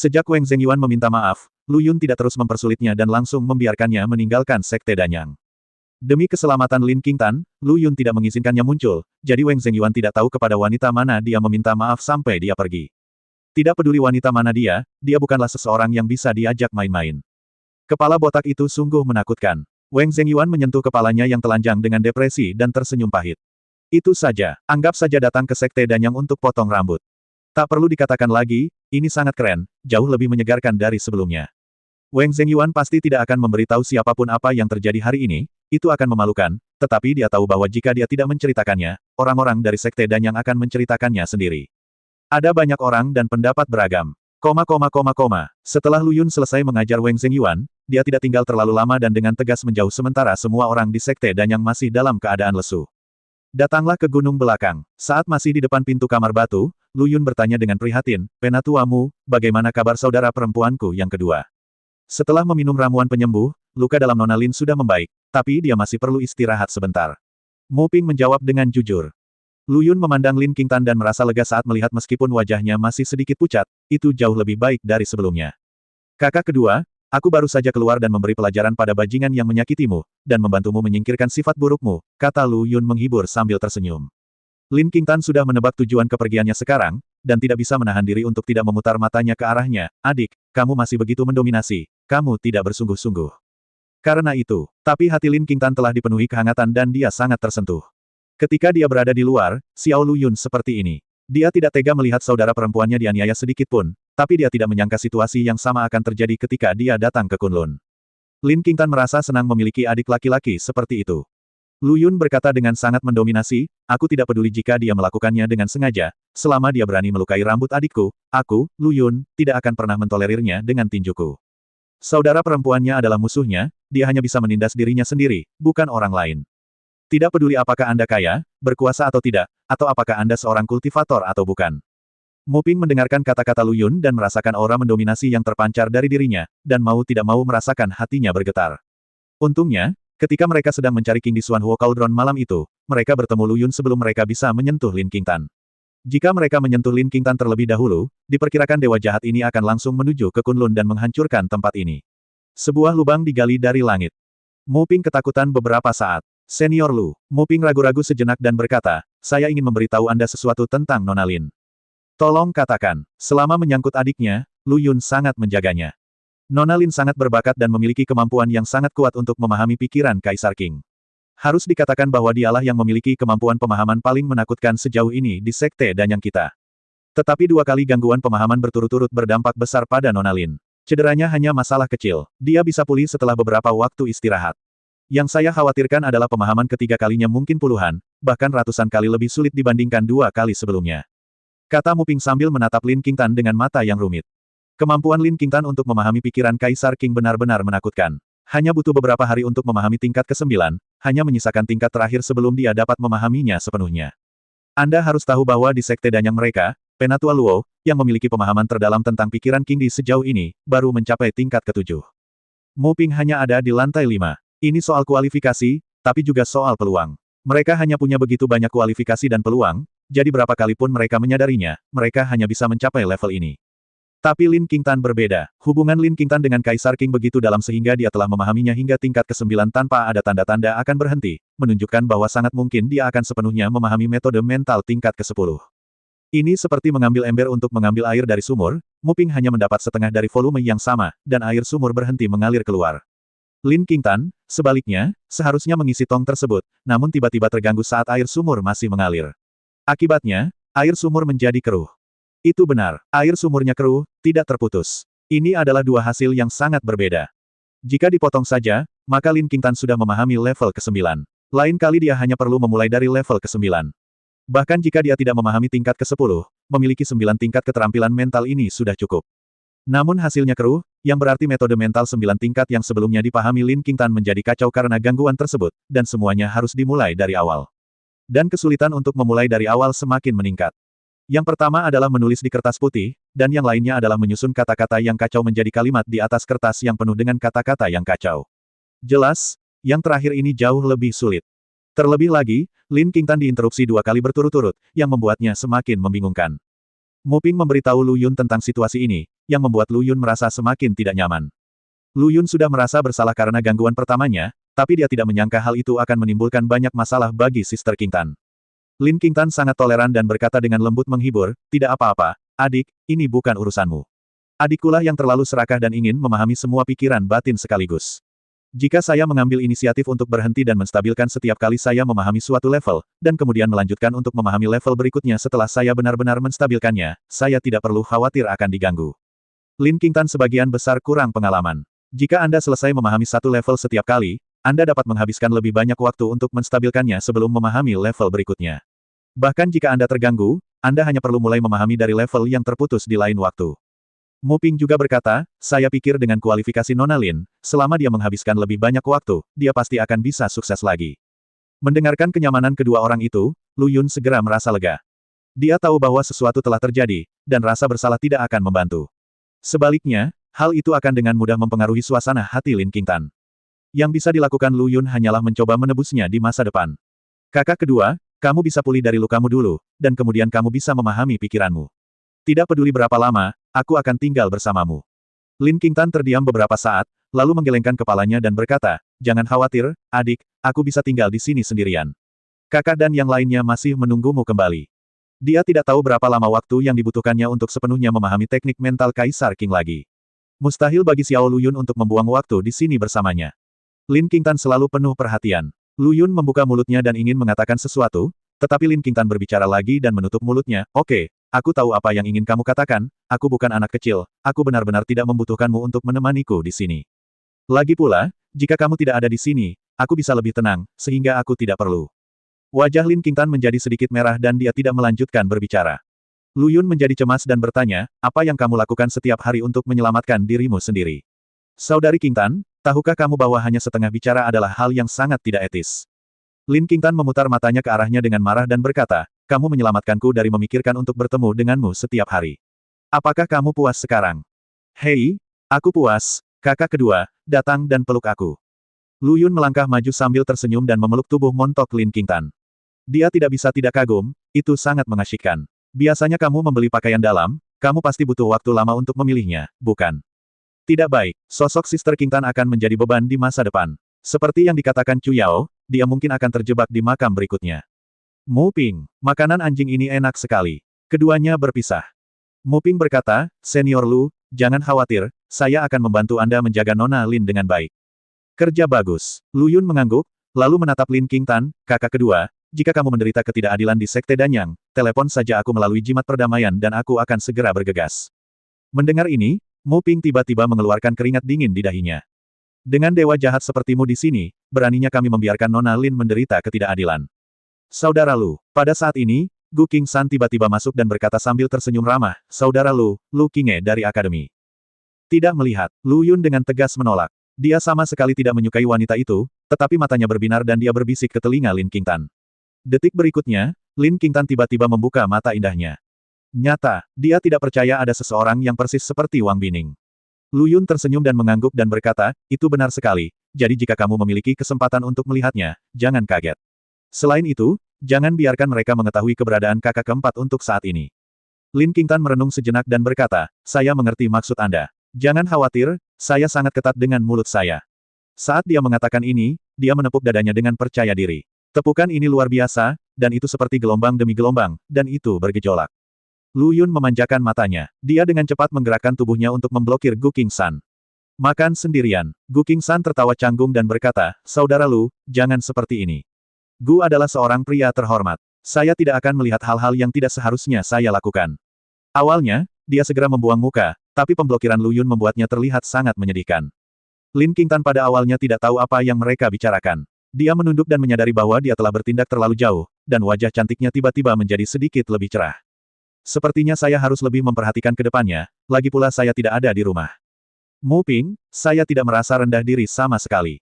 Sejak Wang Zhengyuan meminta maaf, Lu Yun tidak terus mempersulitnya dan langsung membiarkannya meninggalkan Sekte Danyang. Demi keselamatan Lin Qingtan, Lu Yun tidak mengizinkannya muncul, jadi Wang Zhengyuan tidak tahu kepada wanita mana dia meminta maaf sampai dia pergi. Tidak peduli wanita mana dia bukanlah seseorang yang bisa diajak main-main. Kepala botak itu sungguh menakutkan. Wang Zhengyuan menyentuh kepalanya yang telanjang dengan depresi dan tersenyum pahit. Itu saja, anggap saja datang ke Sekte Danyang untuk potong rambut. Tak perlu dikatakan lagi, ini sangat keren, jauh lebih menyegarkan dari sebelumnya. Wang Zhengyuan pasti tidak akan memberitahu siapapun apa yang terjadi hari ini, itu akan memalukan, tetapi dia tahu bahwa jika dia tidak menceritakannya, orang-orang dari Sekte Danyang akan menceritakannya sendiri. Ada banyak orang dan pendapat beragam. Setelah Lu Yun selesai mengajar Wang Zhengyuan, dia tidak tinggal terlalu lama dan dengan tegas menjauh sementara semua orang di Sekte Danyang masih dalam keadaan lesu. Datanglah ke gunung belakang. Saat masih di depan pintu kamar batu, Lu Yun bertanya dengan prihatin, "Penatuamu, bagaimana kabar saudara perempuanku yang kedua?" Setelah meminum ramuan penyembuh, luka dalam Nona Lin sudah membaik, tapi dia masih perlu istirahat sebentar. Mu Ping menjawab dengan jujur. Lu Yun memandang Lin Qingtan dan merasa lega saat melihat meskipun wajahnya masih sedikit pucat, itu jauh lebih baik dari sebelumnya. "Kakak kedua, aku baru saja keluar dan memberi pelajaran pada bajingan yang menyakitimu, dan membantumu menyingkirkan sifat burukmu," kata Lu Yun menghibur sambil tersenyum. Lin Qingtan sudah menebak tujuan kepergiannya sekarang, dan tidak bisa menahan diri untuk tidak memutar matanya ke arahnya. "Adik, kamu masih begitu mendominasi, kamu tidak bersungguh-sungguh." Karena itu, tapi hati Lin Qingtan telah dipenuhi kehangatan dan dia sangat tersentuh. Ketika dia berada di luar, Xiao Lu Yun seperti ini. Dia tidak tega melihat saudara perempuannya dianiaya sedikit pun, tapi dia tidak menyangka situasi yang sama akan terjadi ketika dia datang ke Kunlun. Lin Qingtan merasa senang memiliki adik laki-laki seperti itu. Lu Yun berkata dengan sangat mendominasi, "Aku tidak peduli jika dia melakukannya dengan sengaja, selama dia berani melukai rambut adikku, aku, Lu Yun, tidak akan pernah mentolerirnya dengan tinjuku." Saudara perempuannya adalah musuhnya, dia hanya bisa menindas dirinya sendiri, bukan orang lain. Tidak peduli apakah Anda kaya, berkuasa atau tidak, atau apakah Anda seorang kultivator atau bukan. Mu Ping mendengarkan kata-kata Lu Yun dan merasakan aura mendominasi yang terpancar dari dirinya, dan mau tidak mau merasakan hatinya bergetar. Untungnya, ketika mereka sedang mencari King di Xuan Huo Cauldron malam itu, mereka bertemu Lu Yun sebelum mereka bisa menyentuh Lin Qingtan. Jika mereka menyentuh Lin Qingtan terlebih dahulu, diperkirakan dewa jahat ini akan langsung menuju ke Kunlun dan menghancurkan tempat ini. Sebuah lubang digali dari langit. Mu Ping ketakutan beberapa saat. "Senior Lu." Mu Ping ragu-ragu sejenak dan berkata, "Saya ingin memberitahu Anda sesuatu tentang Nona Lin. Tolong katakan." Selama menyangkut adiknya, Lu Yun sangat menjaganya. Nona Lin sangat berbakat dan memiliki kemampuan yang sangat kuat untuk memahami pikiran Kaisar Qing. Harus dikatakan bahwa dialah yang memiliki kemampuan pemahaman paling menakutkan sejauh ini di Sekte Danyang kita. Tetapi 2 kali gangguan pemahaman berturut-turut berdampak besar pada Nona Lin. Cederanya hanya masalah kecil. Dia bisa pulih setelah beberapa waktu istirahat. Yang saya khawatirkan adalah pemahaman ketiga kalinya mungkin puluhan, bahkan ratusan kali lebih sulit dibandingkan 2 kali sebelumnya. Kata Mu Ping sambil menatap Lin Qingtan dengan mata yang rumit. Kemampuan Lin Qingtan untuk memahami pikiran Kaisar Qing benar-benar menakutkan. Hanya butuh beberapa hari untuk memahami tingkat ke-9, hanya menyisakan tingkat terakhir sebelum dia dapat memahaminya sepenuhnya. Anda harus tahu bahwa di Sekte Danyang mereka, Penatua Luo, yang memiliki pemahaman terdalam tentang pikiran Qing di sejauh ini, baru mencapai tingkat ke-7. Mu Ping hanya ada di lantai 5. Ini soal kualifikasi, tapi juga soal peluang. Mereka hanya punya begitu banyak kualifikasi dan peluang, jadi berapa kali pun mereka menyadarinya, mereka hanya bisa mencapai level ini. Tapi Lin Qingtan berbeda. Hubungan Lin Qingtan dengan Kaisar Qing begitu dalam sehingga dia telah memahaminya hingga tingkat ke-9 tanpa ada tanda-tanda akan berhenti, menunjukkan bahwa sangat mungkin dia akan sepenuhnya memahami metode mental tingkat ke-10. Ini seperti mengambil ember untuk mengambil air dari sumur, Mu Ping hanya mendapat setengah dari volume yang sama, dan air sumur berhenti mengalir keluar. Lin Qingtan, sebaliknya, seharusnya mengisi tong tersebut, namun tiba-tiba terganggu saat air sumur masih mengalir. Akibatnya, air sumur menjadi keruh. Itu benar, air sumurnya keruh, tidak terputus. Ini adalah 2 hasil yang sangat berbeda. Jika dipotong saja, maka Lin Qingtan sudah memahami level ke-9. Lain kali dia hanya perlu memulai dari level ke-9. Bahkan jika dia tidak memahami tingkat ke-10, memiliki 9 tingkat keterampilan mental ini sudah cukup. Namun hasilnya keruh, yang berarti metode mental 9 tingkat yang sebelumnya dipahami Lin Qingtan menjadi kacau karena gangguan tersebut, dan semuanya harus dimulai dari awal. Dan kesulitan untuk memulai dari awal semakin meningkat. Yang pertama adalah menulis di kertas putih, dan yang lainnya adalah menyusun kata-kata yang kacau menjadi kalimat di atas kertas yang penuh dengan kata-kata yang kacau. Jelas, yang terakhir ini jauh lebih sulit. Terlebih lagi, Lin Qingtan diinterupsi 2 kali berturut-turut, yang membuatnya semakin membingungkan. Mu Ping memberitahu Lu Yun tentang situasi ini, yang membuat Lu Yun merasa semakin tidak nyaman. Lu Yun sudah merasa bersalah karena gangguan pertamanya, tapi dia tidak menyangka hal itu akan menimbulkan banyak masalah bagi Sister King Tan. Lin King Tan sangat toleran dan berkata dengan lembut menghibur, tidak apa-apa, adik, ini bukan urusanmu. Adikkulah yang terlalu serakah dan ingin memahami semua pikiran batin sekaligus. Jika saya mengambil inisiatif untuk berhenti dan menstabilkan setiap kali saya memahami suatu level, dan kemudian melanjutkan untuk memahami level berikutnya setelah saya benar-benar menstabilkannya, saya tidak perlu khawatir akan diganggu. Lin King Tan sebagian besar kurang pengalaman. Jika Anda selesai memahami satu level setiap kali, Anda dapat menghabiskan lebih banyak waktu untuk menstabilkannya sebelum memahami level berikutnya. Bahkan jika Anda terganggu, Anda hanya perlu mulai memahami dari level yang terputus di lain waktu. Mu Ping juga berkata, saya pikir dengan kualifikasi Nona Lin, selama dia menghabiskan lebih banyak waktu, dia pasti akan bisa sukses lagi. Mendengarkan kenyamanan kedua orang itu, Lu Yun segera merasa lega. Dia tahu bahwa sesuatu telah terjadi, dan rasa bersalah tidak akan membantu. Sebaliknya, hal itu akan dengan mudah mempengaruhi suasana hati Lin King Tan. Yang bisa dilakukan Lu Yun hanyalah mencoba menebusnya di masa depan. Kakak kedua, kamu bisa pulih dari lukamu dulu, dan kemudian kamu bisa memahami pikiranmu. Tidak peduli berapa lama, aku akan tinggal bersamamu. Lin King Tan terdiam beberapa saat, lalu menggelengkan kepalanya dan berkata, jangan khawatir, adik, aku bisa tinggal di sini sendirian. Kakak dan yang lainnya masih menunggumu kembali. Dia tidak tahu berapa lama waktu yang dibutuhkannya untuk sepenuhnya memahami teknik mental Kaisar King lagi. Mustahil bagi Xiao Luyun untuk membuang waktu di sini bersamanya. Lin King Tan selalu penuh perhatian. Lu Yun membuka mulutnya dan ingin mengatakan sesuatu, tetapi Lin King Tan berbicara lagi dan menutup mulutnya, oke. Aku tahu apa yang ingin kamu katakan, aku bukan anak kecil, aku benar-benar tidak membutuhkanmu untuk menemaniku di sini. Lagi pula, jika kamu tidak ada di sini, aku bisa lebih tenang, sehingga aku tidak perlu. Wajah Lin King Tan menjadi sedikit merah dan dia tidak melanjutkan berbicara. Lu Yun menjadi cemas dan bertanya, apa yang kamu lakukan setiap hari untuk menyelamatkan dirimu sendiri? Saudari King Tan, tahukah kamu bahwa hanya setengah bicara adalah hal yang sangat tidak etis? Lin King Tan memutar matanya ke arahnya dengan marah dan berkata, kamu menyelamatkanku dari memikirkan untuk bertemu denganmu setiap hari. Apakah kamu puas sekarang? Hei, aku puas, kakak kedua, datang dan peluk aku. Lu Yun melangkah maju sambil tersenyum dan memeluk tubuh montok Lin King Tan. Dia tidak bisa tidak kagum, itu sangat mengasyikkan. Biasanya kamu membeli pakaian dalam, kamu pasti butuh waktu lama untuk memilihnya, bukan? Tidak baik, sosok Sister King Tan akan menjadi beban di masa depan. Seperti yang dikatakan Chu Yao, dia mungkin akan terjebak di makam berikutnya. Mu Ping, makanan anjing ini enak sekali. Keduanya berpisah. Mu Ping berkata, Senior Lu, jangan khawatir, saya akan membantu Anda menjaga Nona Lin dengan baik. Kerja bagus. Lu Yun mengangguk, lalu menatap Lin King Tan, kakak kedua, jika kamu menderita ketidakadilan di Sekte Danyang, telepon saja aku melalui jimat perdamaian dan aku akan segera bergegas. Mendengar ini, Mu Ping tiba-tiba mengeluarkan keringat dingin di dahinya. Dengan dewa jahat sepertimu di sini, beraninya kami membiarkan Nona Lin menderita ketidakadilan. Saudara Lu, pada saat ini, Gu King San tiba-tiba masuk dan berkata sambil tersenyum ramah, Saudara Lu, Lu Qinghe dari Akademi. Tidak melihat, Lu Yun dengan tegas menolak. Dia sama sekali tidak menyukai wanita itu, tetapi matanya berbinar dan dia berbisik ke telinga Lin King Tan. Detik berikutnya, Lin King Tan tiba-tiba membuka mata indahnya. Nyata, dia tidak percaya ada seseorang yang persis seperti Wang Bining. Lu Yun tersenyum dan mengangguk dan berkata, itu benar sekali, jadi jika kamu memiliki kesempatan untuk melihatnya, jangan kaget. Selain itu, jangan biarkan mereka mengetahui keberadaan kakak keempat untuk saat ini. Lin King Tan merenung sejenak dan berkata, saya mengerti maksud Anda. Jangan khawatir, saya sangat ketat dengan mulut saya. Saat dia mengatakan ini, dia menepuk dadanya dengan percaya diri. Tepukan ini luar biasa, dan itu seperti gelombang demi gelombang, dan itu bergejolak. Lu Yun memanjakan matanya. Dia dengan cepat menggerakkan tubuhnya untuk memblokir Gu King San. Makan sendirian. Gu King San tertawa canggung dan berkata, Saudara Lu, jangan seperti ini. Gu adalah seorang pria terhormat. Saya tidak akan melihat hal-hal yang tidak seharusnya saya lakukan. Awalnya, dia segera membuang muka, tapi pemblokiran Lu Yun membuatnya terlihat sangat menyedihkan. Lin King Tan pada awalnya tidak tahu apa yang mereka bicarakan. Dia menunduk dan menyadari bahwa dia telah bertindak terlalu jauh, dan wajah cantiknya tiba-tiba menjadi sedikit lebih cerah. Sepertinya saya harus lebih memperhatikan ke depannya, lagi pula saya tidak ada di rumah. Mu Ping, saya tidak merasa rendah diri sama sekali.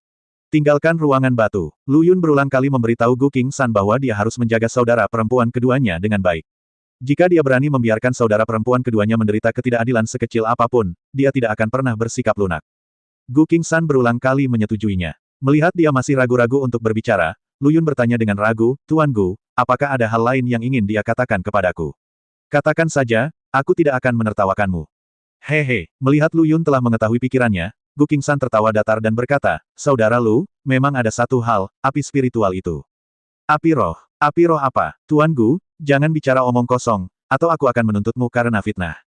Tinggalkan ruangan batu. Lu Yun berulang kali memberitahu Gu King San bahwa dia harus menjaga saudara perempuan keduanya dengan baik. Jika dia berani membiarkan saudara perempuan keduanya menderita ketidakadilan sekecil apapun, dia tidak akan pernah bersikap lunak. Gu King San berulang kali menyetujuinya. Melihat dia masih ragu-ragu untuk berbicara, Lu Yun bertanya dengan ragu, Tuan Gu, apakah ada hal lain yang ingin dia katakan kepadaku? Katakan saja, Aku tidak akan menertawakanmu. Hehe, melihat Lu Yun telah mengetahui pikirannya, Gu Qingsan tertawa datar dan berkata, Saudara Lu, memang ada satu hal, api spiritual itu. Api roh apa? Tuan Gu, jangan bicara omong kosong, atau aku akan menuntutmu karena fitnah.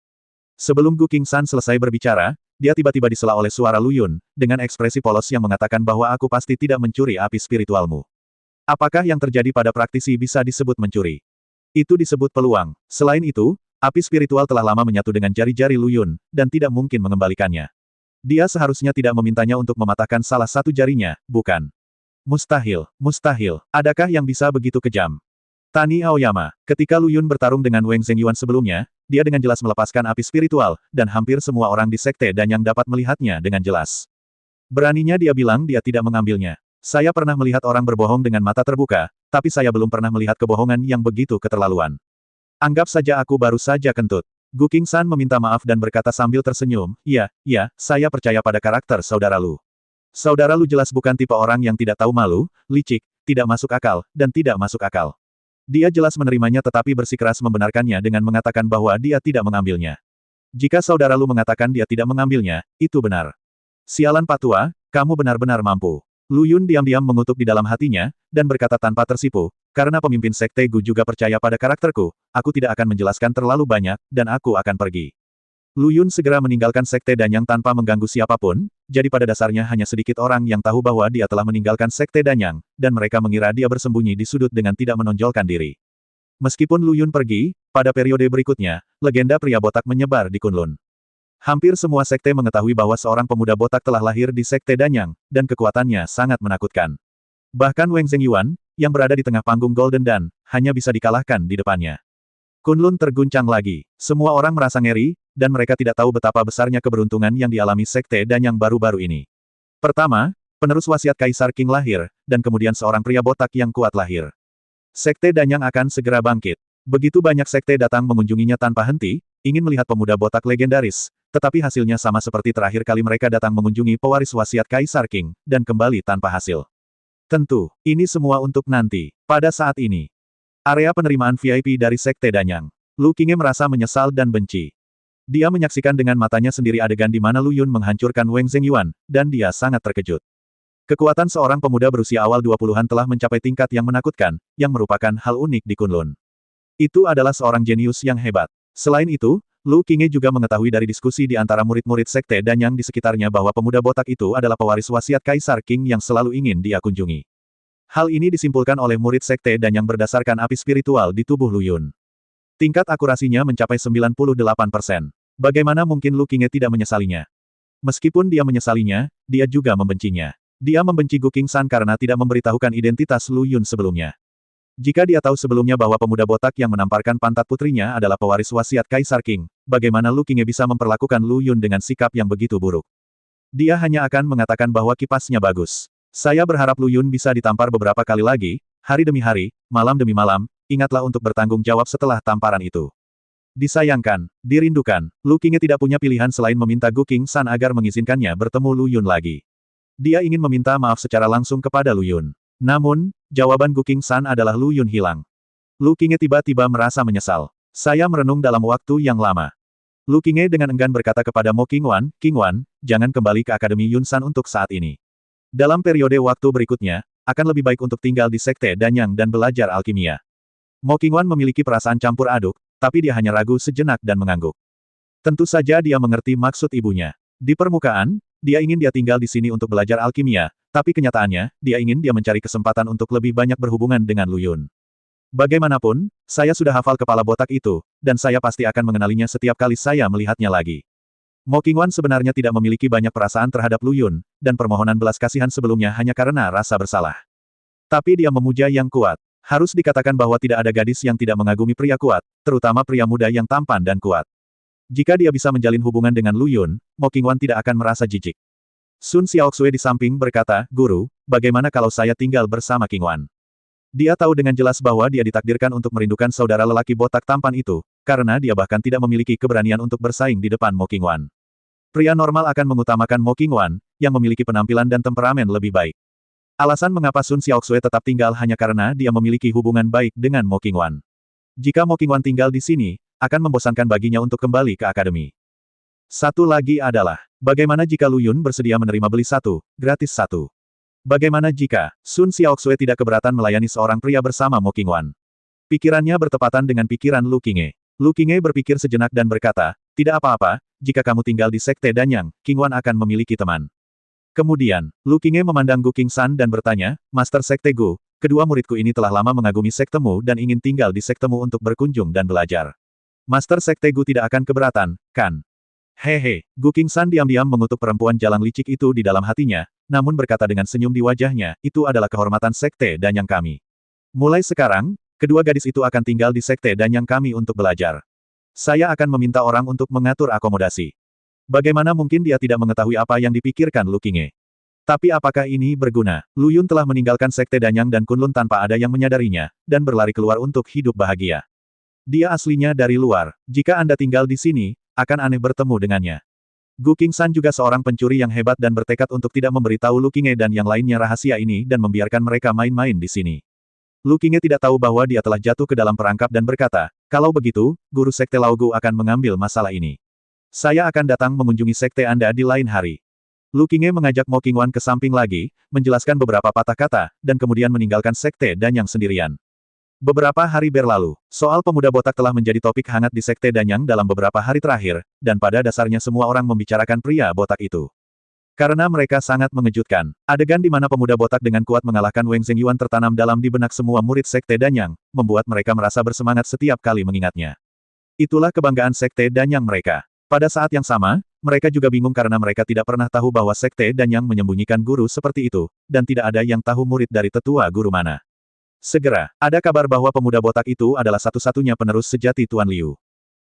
Sebelum Gu Qingsan selesai berbicara, dia tiba-tiba disela oleh suara Lu Yun, dengan ekspresi polos yang mengatakan bahwa aku pasti tidak mencuri api spiritualmu. Apakah yang terjadi pada praktisi bisa disebut mencuri? Itu disebut peluang. Selain itu, api spiritual telah lama menyatu dengan jari-jari Lu Yun, dan tidak mungkin mengembalikannya. Dia seharusnya tidak memintanya untuk mematahkan salah satu jarinya, bukan? Mustahil, mustahil. Adakah yang bisa begitu kejam? Tani Aoyama, ketika Lu Yun bertarung dengan Wang Zhengyuan sebelumnya, dia dengan jelas melepaskan api spiritual, dan hampir semua orang di Sekte Danyang dapat melihatnya dengan jelas. Beraninya dia bilang dia tidak mengambilnya. Saya pernah melihat orang berbohong dengan mata terbuka, tapi saya belum pernah melihat kebohongan yang begitu keterlaluan. Anggap saja aku baru saja kentut. Gu Qingsan meminta maaf dan berkata sambil tersenyum, iya, saya percaya pada karakter Saudara Lu. Saudara Lu jelas bukan tipe orang yang tidak tahu malu, licik, tidak masuk akal, dan tidak masuk akal. Dia jelas menerimanya tetapi bersikeras membenarkannya dengan mengatakan bahwa dia tidak mengambilnya. Jika Saudara Lu mengatakan dia tidak mengambilnya, itu benar. Sialan Patua, kamu benar-benar mampu. Lu Yun diam-diam mengutuk di dalam hatinya, dan berkata tanpa tersipu, karena pemimpin Sekte Gu juga percaya pada karakterku, aku tidak akan menjelaskan terlalu banyak, dan aku akan pergi. Lu Yun segera meninggalkan Sekte Danyang tanpa mengganggu siapapun, jadi pada dasarnya hanya sedikit orang yang tahu bahwa dia telah meninggalkan Sekte Danyang, dan mereka mengira dia bersembunyi di sudut dengan tidak menonjolkan diri. Meskipun Lu Yun pergi, pada periode berikutnya, legenda pria botak menyebar di Kunlun. Hampir semua sekte mengetahui bahwa seorang pemuda botak telah lahir di Sekte Danyang, dan kekuatannya sangat menakutkan. Bahkan Wang Zhengyuan, yang berada di tengah panggung Golden Dan, hanya bisa dikalahkan di depannya. Kunlun terguncang lagi. Semua orang merasa ngeri, dan mereka tidak tahu betapa besarnya keberuntungan yang dialami Sekte Danyang baru-baru ini. Pertama, penerus wasiat Kaisar Qing lahir, dan kemudian seorang pria botak yang kuat lahir. Sekte Danyang akan segera bangkit. Begitu banyak sekte datang mengunjunginya tanpa henti, ingin melihat pemuda botak legendaris, tetapi hasilnya sama seperti terakhir kali mereka datang mengunjungi pewaris wasiat Kaisar Qing, dan kembali tanpa hasil. Tentu, ini semua untuk nanti. Pada saat ini, area penerimaan VIP dari Sekte Danyang. Lu Qingye merasa menyesal dan benci. Dia menyaksikan dengan matanya sendiri adegan di mana Lu Yun menghancurkan Wang Zhengyuan, dan dia sangat terkejut. Kekuatan seorang pemuda berusia awal 20-an telah mencapai tingkat yang menakutkan, yang merupakan hal unik di Kunlun. Itu adalah seorang jenius yang hebat. Selain itu, Lu Qingye juga mengetahui dari diskusi di antara murid-murid Sekte Danyang di sekitarnya bahwa pemuda botak itu adalah pewaris wasiat Kaisar Qing yang selalu ingin dia kunjungi. Hal ini disimpulkan oleh murid Sekte Danyang berdasarkan api spiritual di tubuh Lu Yun. Tingkat akurasinya mencapai 98%. Bagaimana mungkin Lu Qingye tidak menyesalinya? Meskipun dia menyesalinya, dia juga membencinya. Dia membenci Gu Qingsan karena tidak memberitahukan identitas Lu Yun sebelumnya. Jika dia tahu sebelumnya bahwa pemuda botak yang menamparkan pantat putrinya adalah pewaris wasiat Kaisar Qing, bagaimana Lu Qingye bisa memperlakukan Lu Yun dengan sikap yang begitu buruk? Dia hanya akan mengatakan bahwa kipasnya bagus. Saya berharap Lu Yun bisa ditampar beberapa kali lagi, hari demi hari, malam demi malam, ingatlah untuk bertanggung jawab setelah tamparan itu. Disayangkan, dirindukan, Lu Qingye tidak punya pilihan selain meminta Gu Qingsan agar mengizinkannya bertemu Lu Yun lagi. Dia ingin meminta maaf secara langsung kepada Lu Yun. Namun, jawaban Gu Qingsan adalah Lu Yun hilang. Lu Qingye tiba-tiba merasa menyesal. Saya merenung dalam waktu yang lama. Lu Qingye dengan enggan berkata kepada Mo Qingwan, Qingwan, jangan kembali ke Akademi Yunsan untuk saat ini. Dalam periode waktu berikutnya, akan lebih baik untuk tinggal di Sekte Danyang dan belajar alkimia. Mo Qingwan memiliki perasaan campur aduk, tapi dia hanya ragu sejenak dan mengangguk. Tentu saja dia mengerti maksud ibunya. Di permukaan, dia ingin dia tinggal di sini untuk belajar alkimia, tapi kenyataannya, dia ingin dia mencari kesempatan untuk lebih banyak berhubungan dengan Lu Yun. Bagaimanapun, saya sudah hafal kepala botak itu, dan saya pasti akan mengenalinya setiap kali saya melihatnya lagi. Mo Qingwan sebenarnya tidak memiliki banyak perasaan terhadap Lu Yun, dan permohonan belas kasihan sebelumnya hanya karena rasa bersalah. Tapi dia memuja yang kuat. Harus dikatakan bahwa tidak ada gadis yang tidak mengagumi pria kuat, terutama pria muda yang tampan dan kuat. Jika dia bisa menjalin hubungan dengan Lu Yun, Mo Qingwan tidak akan merasa jijik. Sun Xiaoxue di samping berkata, Guru, bagaimana kalau saya tinggal bersama Qingwan? Dia tahu dengan jelas bahwa dia ditakdirkan untuk merindukan saudara lelaki botak tampan itu, karena dia bahkan tidak memiliki keberanian untuk bersaing di depan Mo Qingwan. Pria normal akan mengutamakan Mo Qingwan, yang memiliki penampilan dan temperamen lebih baik. Alasan mengapa Sun Xiaoxue tetap tinggal hanya karena dia memiliki hubungan baik dengan Mo Qingwan. Jika Mo Qingwan tinggal di sini, akan membosankan baginya untuk kembali ke akademi. Satu lagi adalah, bagaimana jika Lu Yun bersedia menerima beli satu, gratis satu? Bagaimana jika Sun Xiaoxue tidak keberatan melayani seorang pria bersama Mo Qingwan? Pikirannya bertepatan dengan pikiran Lu Qingye. Lu Qingye berpikir sejenak dan berkata, tidak apa-apa, jika kamu tinggal di Sekte Danyang, Qingwan akan memiliki teman. Kemudian, Lu Qingye memandang Gu Qingshan dan bertanya, Master Sekte Gu, kedua muridku ini telah lama mengagumi sektemu dan ingin tinggal di sektemu untuk berkunjung dan belajar. Master Sekte Gu tidak akan keberatan, kan? Hehe, Gu Qingshan diam-diam mengutuk perempuan jalang licik itu di dalam hatinya, namun berkata dengan senyum di wajahnya, itu adalah kehormatan Sekte Danyang kami. Mulai sekarang, kedua gadis itu akan tinggal di Sekte Danyang kami untuk belajar. Saya akan meminta orang untuk mengatur akomodasi. Bagaimana mungkin dia tidak mengetahui apa yang dipikirkan Lu Qingye? Tapi apakah ini berguna? Lu Yun telah meninggalkan Sekte Danyang dan Kunlun tanpa ada yang menyadarinya, dan berlari keluar untuk hidup bahagia. Dia aslinya dari luar. Jika Anda tinggal di sini, akan aneh bertemu dengannya. Gu Qingshan juga seorang pencuri yang hebat dan bertekad untuk tidak memberitahu Lu Qingye dan yang lainnya rahasia ini dan membiarkan mereka main-main di sini. Lu Qingye tidak tahu bahwa dia telah jatuh ke dalam perangkap dan berkata, kalau begitu, guru Sekte Lao Gu akan mengambil masalah ini. Saya akan datang mengunjungi Sekte Anda di lain hari. Lu Qingye mengajak Mo Qingwan ke samping lagi, menjelaskan beberapa patah kata, dan kemudian meninggalkan Sekte Danyang sendirian. Beberapa hari berlalu, soal pemuda botak telah menjadi topik hangat di Sekte Danyang dalam beberapa hari terakhir, dan pada dasarnya semua orang membicarakan pria botak itu. Karena mereka sangat mengejutkan, adegan di mana pemuda botak dengan kuat mengalahkan Wang Zhengyuan tertanam dalam di benak semua murid Sekte Danyang, membuat mereka merasa bersemangat setiap kali mengingatnya. Itulah kebanggaan Sekte Danyang mereka. Pada saat yang sama, mereka juga bingung karena mereka tidak pernah tahu bahwa Sekte Danyang menyembunyikan guru seperti itu, dan tidak ada yang tahu murid dari tetua guru mana. Segera, ada kabar bahwa pemuda botak itu adalah satu-satunya penerus sejati Tuan Liu.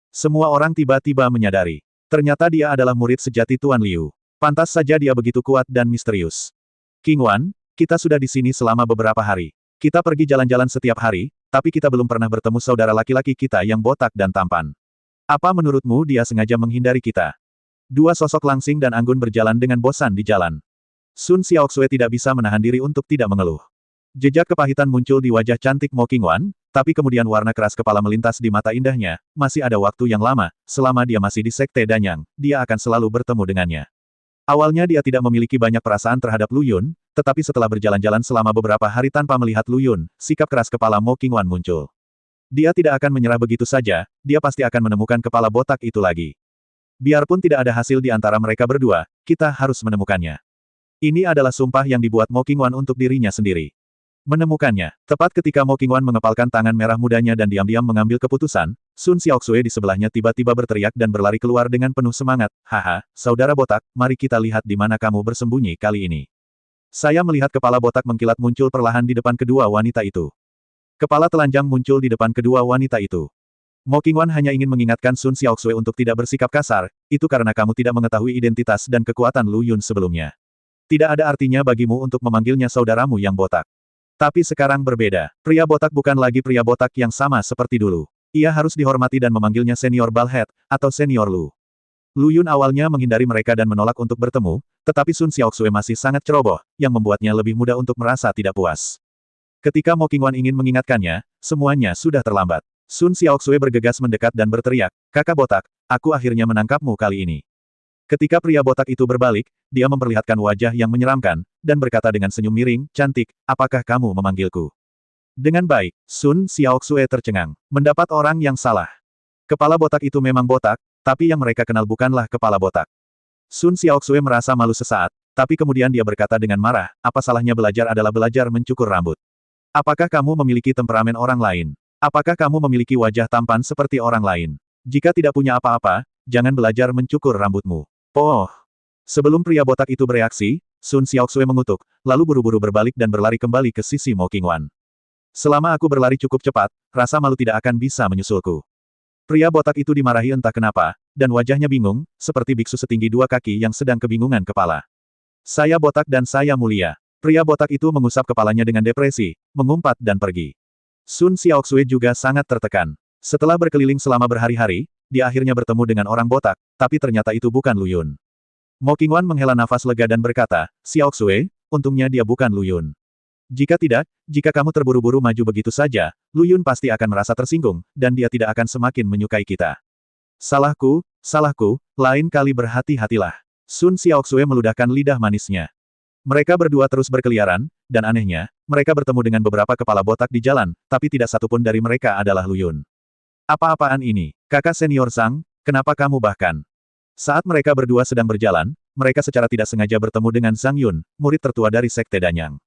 Semua orang tiba-tiba menyadari. Ternyata dia adalah murid sejati Tuan Liu. Pantas saja dia begitu kuat dan misterius. Qingwan, kita sudah di sini selama beberapa hari. Kita pergi jalan-jalan setiap hari, tapi kita belum pernah bertemu saudara laki-laki kita yang botak dan tampan. Apa menurutmu dia sengaja menghindari kita? Dua sosok Langsing dan Anggun berjalan dengan bosan di jalan. Sun Xiaoxue tidak bisa menahan diri untuk tidak mengeluh. Jejak kepahitan muncul di wajah cantik Mo Qingwan, tapi kemudian warna keras kepala melintas di mata indahnya, masih ada waktu yang lama, selama dia masih di Sekte Danyang, dia akan selalu bertemu dengannya. Awalnya dia tidak memiliki banyak perasaan terhadap Lu Yun, tetapi setelah berjalan-jalan selama beberapa hari tanpa melihat Lu Yun, sikap keras kepala Mo Qingwan muncul. Dia tidak akan menyerah begitu saja, dia pasti akan menemukan kepala botak itu lagi. Biarpun tidak ada hasil di antara mereka berdua, kita harus menemukannya. Ini adalah sumpah yang dibuat Mo Qingwan untuk dirinya sendiri. Menemukannya. Tepat ketika Mo Qingwan mengepalkan tangan merah mudanya dan diam-diam mengambil keputusan, Sun Xiaoxue di sebelahnya tiba-tiba berteriak dan berlari keluar dengan penuh semangat. Haha, saudara botak, mari kita lihat di mana kamu bersembunyi kali ini. Saya melihat kepala botak mengkilat muncul perlahan di depan kedua wanita itu. Kepala telanjang muncul di depan kedua wanita itu. Mo Qingwan hanya ingin mengingatkan Sun Xiaoxue untuk tidak bersikap kasar, itu karena kamu tidak mengetahui identitas dan kekuatan Lu Yun sebelumnya. Tidak ada artinya bagimu untuk memanggilnya saudaramu yang botak. Tapi sekarang berbeda. Pria botak bukan lagi pria botak yang sama seperti dulu. Ia harus dihormati dan memanggilnya Senior Balhead, atau Senior Lu. Lu Yun awalnya menghindari mereka dan menolak untuk bertemu, tetapi Sun Xiaoxue masih sangat ceroboh, yang membuatnya lebih mudah untuk merasa tidak puas. Ketika Mo Qingwan ingin mengingatkannya, semuanya sudah terlambat. Sun Xiaoxue bergegas mendekat dan berteriak, kakak botak, aku akhirnya menangkapmu kali ini. Ketika pria botak itu berbalik, dia memperlihatkan wajah yang menyeramkan, dan berkata dengan senyum miring, cantik, apakah kamu memanggilku? Dengan baik, Sun Xiaoxue tercengang. Mendapat orang yang salah. Kepala botak itu memang botak, tapi yang mereka kenal bukanlah kepala botak. Sun Xiaoxue merasa malu sesaat, tapi kemudian dia berkata dengan marah, apa salahnya belajar adalah belajar mencukur rambut. Apakah kamu memiliki temperamen orang lain? Apakah kamu memiliki wajah tampan seperti orang lain? Jika tidak punya apa-apa, jangan belajar mencukur rambutmu. Oh! Sebelum pria botak itu bereaksi, Sun Xiaoxue mengutuk, lalu buru-buru berbalik dan berlari kembali ke sisi Mo Qingwan. Selama aku berlari cukup cepat, rasa malu tidak akan bisa menyusulku. Pria botak itu dimarahi entah kenapa, dan wajahnya bingung, seperti biksu setinggi 2 kaki yang sedang kebingungan kepala. Saya botak dan saya mulia. Pria botak itu mengusap kepalanya dengan depresi, mengumpat dan pergi. Sun Xiaoxue juga sangat tertekan. Setelah berkeliling selama berhari-hari, dia akhirnya bertemu dengan orang botak, tapi ternyata itu bukan Lu Yun. Mo Qingwan menghela nafas lega dan berkata, Xiaoxue, untungnya dia bukan Lu Yun. Jika tidak, jika kamu terburu-buru maju begitu saja, Lu Yun pasti akan merasa tersinggung, dan dia tidak akan semakin menyukai kita. Salahku, lain kali berhati-hatilah. Sun Xiaoxue meludahkan lidah manisnya. Mereka berdua terus berkeliaran, dan anehnya, mereka bertemu dengan beberapa kepala botak di jalan, tapi tidak satupun dari mereka adalah Lu Yun. Apa-apaan ini? Kakak senior Zhang, kenapa kamu bahkan? Saat mereka berdua sedang berjalan, mereka secara tidak sengaja bertemu dengan Zhang Yun, murid tertua dari Sekte Danyang.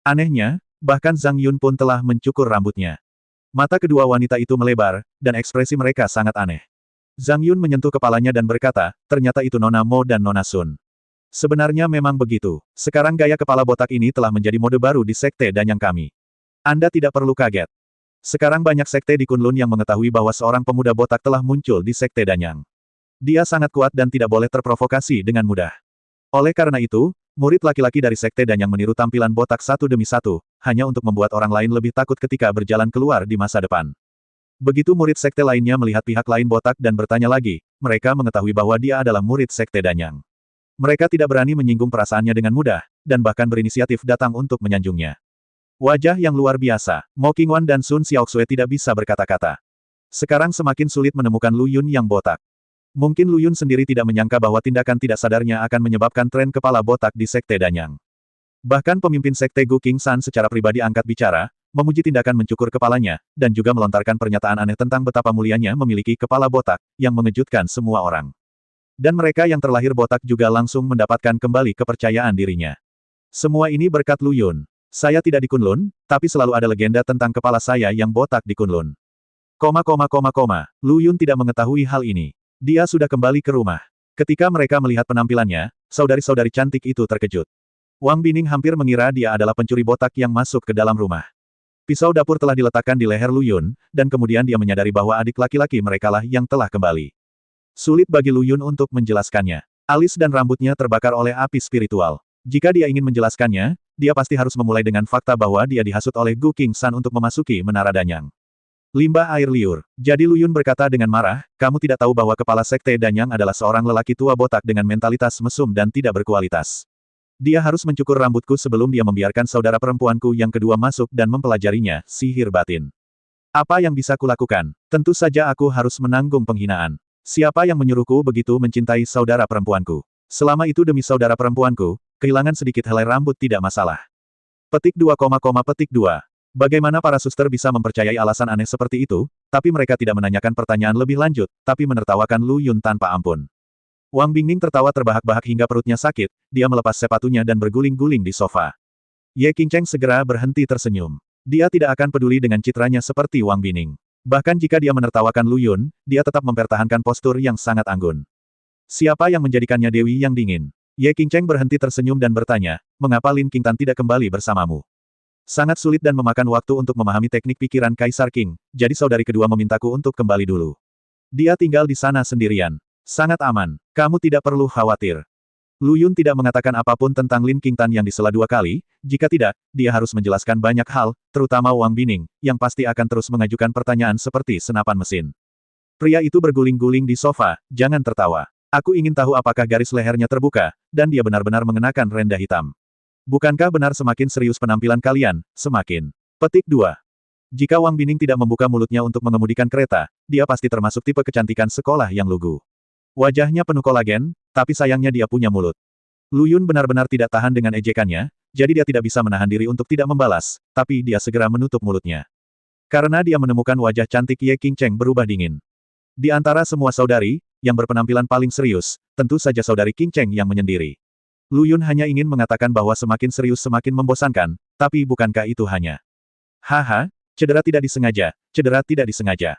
Anehnya, bahkan Zhang Yun pun telah mencukur rambutnya. Mata kedua wanita itu melebar, dan ekspresi mereka sangat aneh. Zhang Yun menyentuh kepalanya dan berkata, ternyata itu Nona Mo dan Nona Sun. Sebenarnya memang begitu. Sekarang gaya kepala botak ini telah menjadi mode baru di Sekte Danyang kami. Anda tidak perlu kaget. Sekarang banyak sekte di Kunlun yang mengetahui bahwa seorang pemuda botak telah muncul di Sekte Danyang. Dia sangat kuat dan tidak boleh terprovokasi dengan mudah. Oleh karena itu, murid laki-laki dari Sekte Danyang meniru tampilan botak satu demi satu, hanya untuk membuat orang lain lebih takut ketika berjalan keluar di masa depan. Begitu murid sekte lainnya melihat pihak lain botak dan bertanya lagi, mereka mengetahui bahwa dia adalah murid Sekte Danyang. Mereka tidak berani menyinggung perasaannya dengan mudah, dan bahkan berinisiatif datang untuk menyanjungnya. Wajah yang luar biasa, Mo Qingwan dan Sun Xiaoxue tidak bisa berkata-kata. Sekarang semakin sulit menemukan Lu Yun yang botak. Mungkin Lu Yun sendiri tidak menyangka bahwa tindakan tidak sadarnya akan menyebabkan tren kepala botak di Sekte Danyang. Bahkan pemimpin Sekte Gu King San secara pribadi angkat bicara, memuji tindakan mencukur kepalanya, dan juga melontarkan pernyataan aneh tentang betapa mulianya memiliki kepala botak, yang mengejutkan semua orang. Dan mereka yang terlahir botak juga langsung mendapatkan kembali kepercayaan dirinya. Semua ini berkat Lu Yun. Saya tidak di Kunlun, tapi selalu ada legenda tentang kepala saya yang botak di Kunlun. Lu Yun tidak mengetahui hal ini. Dia sudah kembali ke rumah. Ketika mereka melihat penampilannya, saudari-saudari cantik itu terkejut. Wang Bining hampir mengira dia adalah pencuri botak yang masuk ke dalam rumah. Pisau dapur telah diletakkan di leher Lu Yun, dan kemudian dia menyadari bahwa adik laki-laki merekalah yang telah kembali. Sulit bagi Lu Yun untuk menjelaskannya. Alis dan rambutnya terbakar oleh api spiritual. Jika dia ingin menjelaskannya, dia pasti harus memulai dengan fakta bahwa dia dihasut oleh Gu King San untuk memasuki Menara Danyang. Limbah air liur. Jadi Lu Yun berkata dengan marah, kamu tidak tahu bahwa kepala Sekte Danyang adalah seorang lelaki tua botak dengan mentalitas mesum dan tidak berkualitas. Dia harus mencukur rambutku sebelum dia membiarkan saudara perempuanku yang kedua masuk dan mempelajarinya, sihir batin. Apa yang bisa kulakukan? Tentu saja aku harus menanggung penghinaan. Siapa yang menyuruhku begitu mencintai saudara perempuanku? Selama itu demi saudara perempuanku, kehilangan sedikit helai rambut tidak masalah. Petik 2, petik 2. Bagaimana para suster bisa mempercayai alasan aneh seperti itu, tapi mereka tidak menanyakan pertanyaan lebih lanjut, tapi menertawakan Lu Yun tanpa ampun. Wang Bingning tertawa terbahak-bahak hingga perutnya sakit, dia melepas sepatunya dan berguling-guling di sofa. Ye Qingcheng segera berhenti tersenyum. Dia tidak akan peduli dengan citranya seperti Wang Bining. Bahkan jika dia menertawakan Lu Yun, dia tetap mempertahankan postur yang sangat anggun. Siapa yang menjadikannya Dewi yang dingin? Ye Qingcheng berhenti tersenyum dan bertanya, mengapa Lin Qingtan tidak kembali bersamamu? Sangat sulit dan memakan waktu untuk memahami teknik pikiran Kaisar Qing, jadi saudari kedua memintaku untuk kembali dulu. Dia tinggal di sana sendirian. Sangat aman. Kamu tidak perlu khawatir. Lu Yun tidak mengatakan apapun tentang Lin Qingtan yang disela 2 kali, jika tidak, dia harus menjelaskan banyak hal, terutama Wang Bining, yang pasti akan terus mengajukan pertanyaan seperti senapan mesin. Pria itu berguling-guling di sofa, jangan tertawa. Aku ingin tahu apakah garis lehernya terbuka, dan dia benar-benar mengenakan renda hitam. Bukankah benar semakin serius penampilan kalian, semakin. Petik 2. Jika Wang Bining tidak membuka mulutnya untuk mengemudikan kereta, dia pasti termasuk tipe kecantikan sekolah yang lugu. Wajahnya penuh kolagen, tapi sayangnya dia punya mulut. Lu Yun benar-benar tidak tahan dengan ejekannya, jadi dia tidak bisa menahan diri untuk tidak membalas, tapi dia segera menutup mulutnya. Karena dia menemukan wajah cantik Ye Qingcheng berubah dingin. Di antara semua saudari, yang berpenampilan paling serius, tentu saja saudari Qingcheng yang menyendiri. Lu Yun hanya ingin mengatakan bahwa semakin serius semakin membosankan, tapi bukankah itu hanya? Haha, cedera tidak disengaja.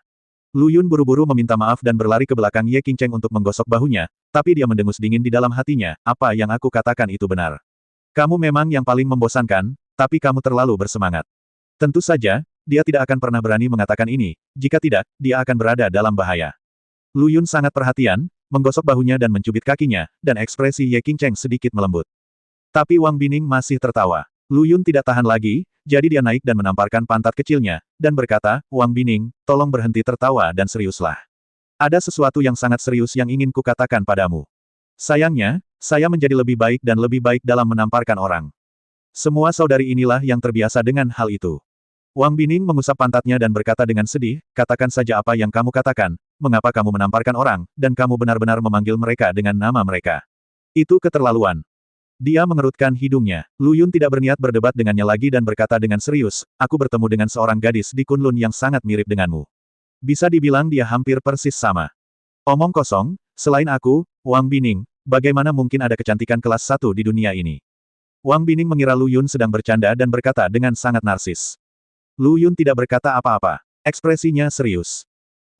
Lu Yun buru-buru meminta maaf dan berlari ke belakang Ye Qingcheng untuk menggosok bahunya, tapi dia mendengus dingin di dalam hatinya, apa yang aku katakan itu benar. Kamu memang yang paling membosankan, tapi kamu terlalu bersemangat. Tentu saja, dia tidak akan pernah berani mengatakan ini, jika tidak, dia akan berada dalam bahaya. Lu Yun sangat perhatian, menggosok bahunya dan mencubit kakinya, dan ekspresi Ye Qingcheng sedikit melembut. Tapi Wang Bining masih tertawa. Lu Yun tidak tahan lagi, jadi dia naik dan menamparkan pantat kecilnya, dan berkata, Wang Bining, tolong berhenti tertawa dan seriuslah. Ada sesuatu yang sangat serius yang ingin kukatakan padamu. Sayangnya, saya menjadi lebih baik dan lebih baik dalam menamparkan orang. Semua saudari inilah yang terbiasa dengan hal itu. Wang Bining mengusap pantatnya dan berkata dengan sedih, katakan saja apa yang kamu katakan, mengapa kamu menamparkan orang, dan kamu benar-benar memanggil mereka dengan nama mereka. Itu keterlaluan. Dia mengerutkan hidungnya. Lu Yun tidak berniat berdebat dengannya lagi dan berkata dengan serius, aku bertemu dengan seorang gadis di Kunlun yang sangat mirip denganmu. Bisa dibilang dia hampir persis sama. Omong kosong, selain aku, Wang Bining, bagaimana mungkin ada kecantikan kelas 1 di dunia ini? Wang Bining mengira Lu Yun sedang bercanda dan berkata dengan sangat narsis. Lu Yun tidak berkata apa-apa. Ekspresinya serius.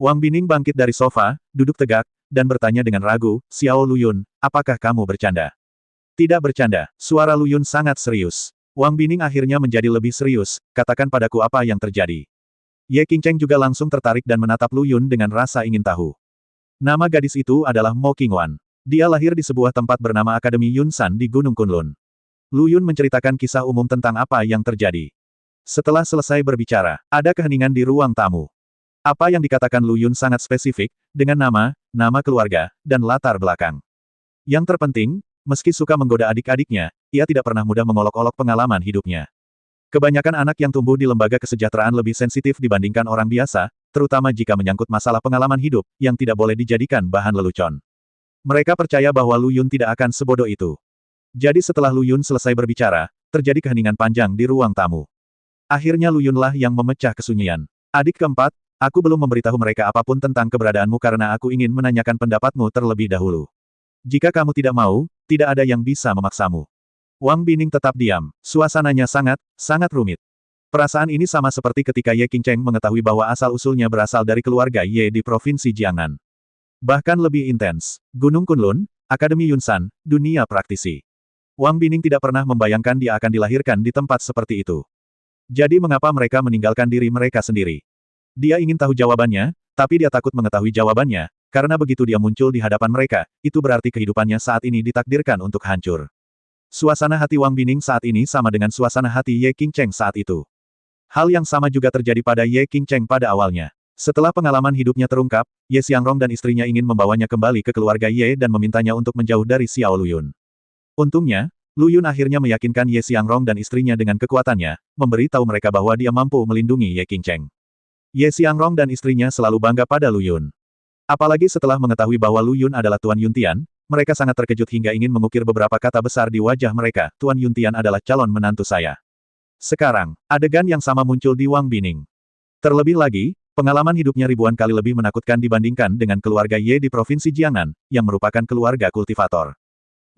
Wang Bining bangkit dari sofa, duduk tegak, dan bertanya dengan ragu, Xiao Lu Yun, apakah kamu bercanda? Tidak bercanda, suara Lu Yun sangat serius. Wang Bining akhirnya menjadi lebih serius, katakan padaku apa yang terjadi. Ye Qingcheng juga langsung tertarik dan menatap Lu Yun dengan rasa ingin tahu. Nama gadis itu adalah Mo Qingwan. Dia lahir di sebuah tempat bernama Akademi Yunsan di Gunung Kunlun. Lu Yun menceritakan kisah umum tentang apa yang terjadi. Setelah selesai berbicara, ada keheningan di ruang tamu. Apa yang dikatakan Lu Yun sangat spesifik, dengan nama keluarga, dan latar belakang. Yang terpenting, meski suka menggoda adik-adiknya, ia tidak pernah mudah mengolok-olok pengalaman hidupnya. Kebanyakan anak yang tumbuh di lembaga kesejahteraan lebih sensitif dibandingkan orang biasa, terutama jika menyangkut masalah pengalaman hidup, yang tidak boleh dijadikan bahan lelucon. Mereka percaya bahwa Lu Yun tidak akan sebodoh itu. Jadi setelah Lu Yun selesai berbicara, terjadi keheningan panjang di ruang tamu. Akhirnya Lu Yunlah yang memecah kesunyian. Adik keempat, aku belum memberitahu mereka apapun tentang keberadaanmu karena aku ingin menanyakan pendapatmu terlebih dahulu. Jika kamu tidak mau, tidak ada yang bisa memaksamu. Wang Bining tetap diam. Suasananya sangat rumit. Perasaan ini sama seperti ketika Ye Qingcheng mengetahui bahwa asal-usulnya berasal dari keluarga Ye di Provinsi Jiangnan. Bahkan lebih intens. Gunung Kunlun, Akademi Yunsan, dunia praktisi. Wang Bining tidak pernah membayangkan dia akan dilahirkan di tempat seperti itu. Jadi mengapa mereka meninggalkan diri mereka sendiri? Dia ingin tahu jawabannya, tapi dia takut mengetahui jawabannya, karena begitu dia muncul di hadapan mereka, itu berarti kehidupannya saat ini ditakdirkan untuk hancur. Suasana hati Wang Bining saat ini sama dengan suasana hati Ye Qingcheng saat itu. Hal yang sama juga terjadi pada Ye Qingcheng pada awalnya. Setelah pengalaman hidupnya terungkap, Ye Xiangrong dan istrinya ingin membawanya kembali ke keluarga Ye dan memintanya untuk menjauh dari Xiao Lu Yun. Untungnya, Lu Yun akhirnya meyakinkan Ye Xiangrong dan istrinya dengan kekuatannya, memberi tahu mereka bahwa dia mampu melindungi Ye Qingcheng. Ye Xiangrong dan istrinya selalu bangga pada Lu Yun. Apalagi setelah mengetahui bahwa Lu Yun adalah Tuan Yuntian, mereka sangat terkejut hingga ingin mengukir beberapa kata besar di wajah mereka, Tuan Yuntian adalah calon menantu saya. Sekarang, adegan yang sama muncul di Wang Bining. Terlebih lagi, pengalaman hidupnya ribuan kali lebih menakutkan dibandingkan dengan keluarga Ye di Provinsi Jiangnan, yang merupakan keluarga kultivator.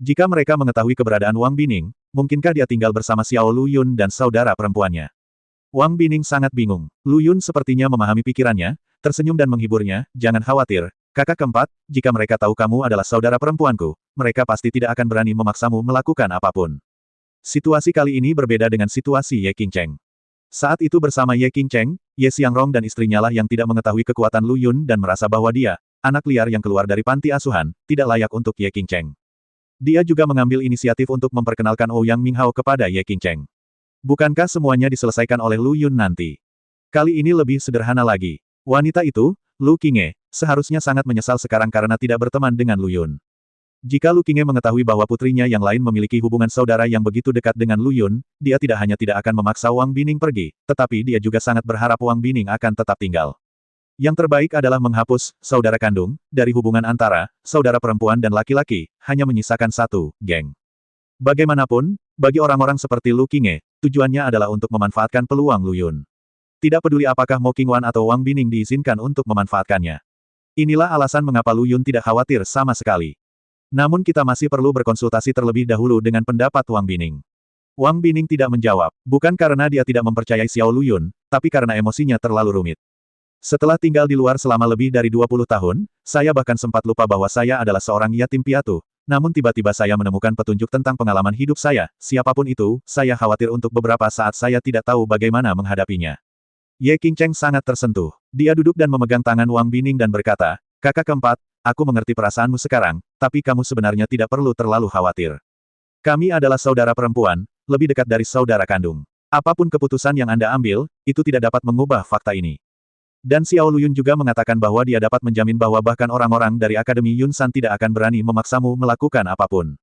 Jika mereka mengetahui keberadaan Wang Bining, mungkinkah dia tinggal bersama Xiao Lu Yun dan saudara perempuannya? Wang Bining sangat bingung. Lu Yun sepertinya memahami pikirannya, tersenyum dan menghiburnya, jangan khawatir, kakak keempat, jika mereka tahu kamu adalah saudara perempuanku, mereka pasti tidak akan berani memaksamu melakukan apapun. Situasi kali ini berbeda dengan situasi Ye Qingcheng. Saat itu bersama Ye Qingcheng, Ye Xiangrong dan istrinya lah yang tidak mengetahui kekuatan Lu Yun dan merasa bahwa dia, anak liar yang keluar dari panti asuhan, tidak layak untuk Ye Qingcheng. Dia juga mengambil inisiatif untuk memperkenalkan Ouyang Minghao kepada Ye Qingcheng. Bukankah semuanya diselesaikan oleh Lu Yun nanti? Kali ini lebih sederhana lagi. Wanita itu, Lu Qinghe, seharusnya sangat menyesal sekarang karena tidak berteman dengan Lu Yun. Jika Lu Qinghe mengetahui bahwa putrinya yang lain memiliki hubungan saudara yang begitu dekat dengan Lu Yun, dia tidak hanya tidak akan memaksa Wang Bining pergi, tetapi dia juga sangat berharap Wang Bining akan tetap tinggal. Yang terbaik adalah menghapus saudara kandung dari hubungan antara saudara perempuan dan laki-laki, hanya menyisakan satu geng. Bagaimanapun, bagi orang-orang seperti Lu Qinghe, tujuannya adalah untuk memanfaatkan peluang Lu Yun. Tidak peduli apakah Mo Qingwan atau Wang Bining diizinkan untuk memanfaatkannya. Inilah alasan mengapa Lu Yun tidak khawatir sama sekali. Namun kita masih perlu berkonsultasi terlebih dahulu dengan pendapat Wang Bining. Wang Bining tidak menjawab, bukan karena dia tidak mempercayai Xiao Lu Yun, tapi karena emosinya terlalu rumit. Setelah tinggal di luar selama lebih dari 20 tahun, saya bahkan sempat lupa bahwa saya adalah seorang yatim piatu, namun tiba-tiba saya menemukan petunjuk tentang pengalaman hidup saya, siapapun itu, saya khawatir untuk beberapa saat saya tidak tahu bagaimana menghadapinya. Ye Qingcheng sangat tersentuh. Dia duduk dan memegang tangan Wang Bining dan berkata, kakak keempat, aku mengerti perasaanmu sekarang, tapi kamu sebenarnya tidak perlu terlalu khawatir. Kami adalah saudara perempuan, lebih dekat dari saudara kandung. Apapun keputusan yang Anda ambil, itu tidak dapat mengubah fakta ini. Dan Xiao Lu Yun juga mengatakan bahwa dia dapat menjamin bahwa bahkan orang-orang dari Akademi Yunsan tidak akan berani memaksamu melakukan apapun.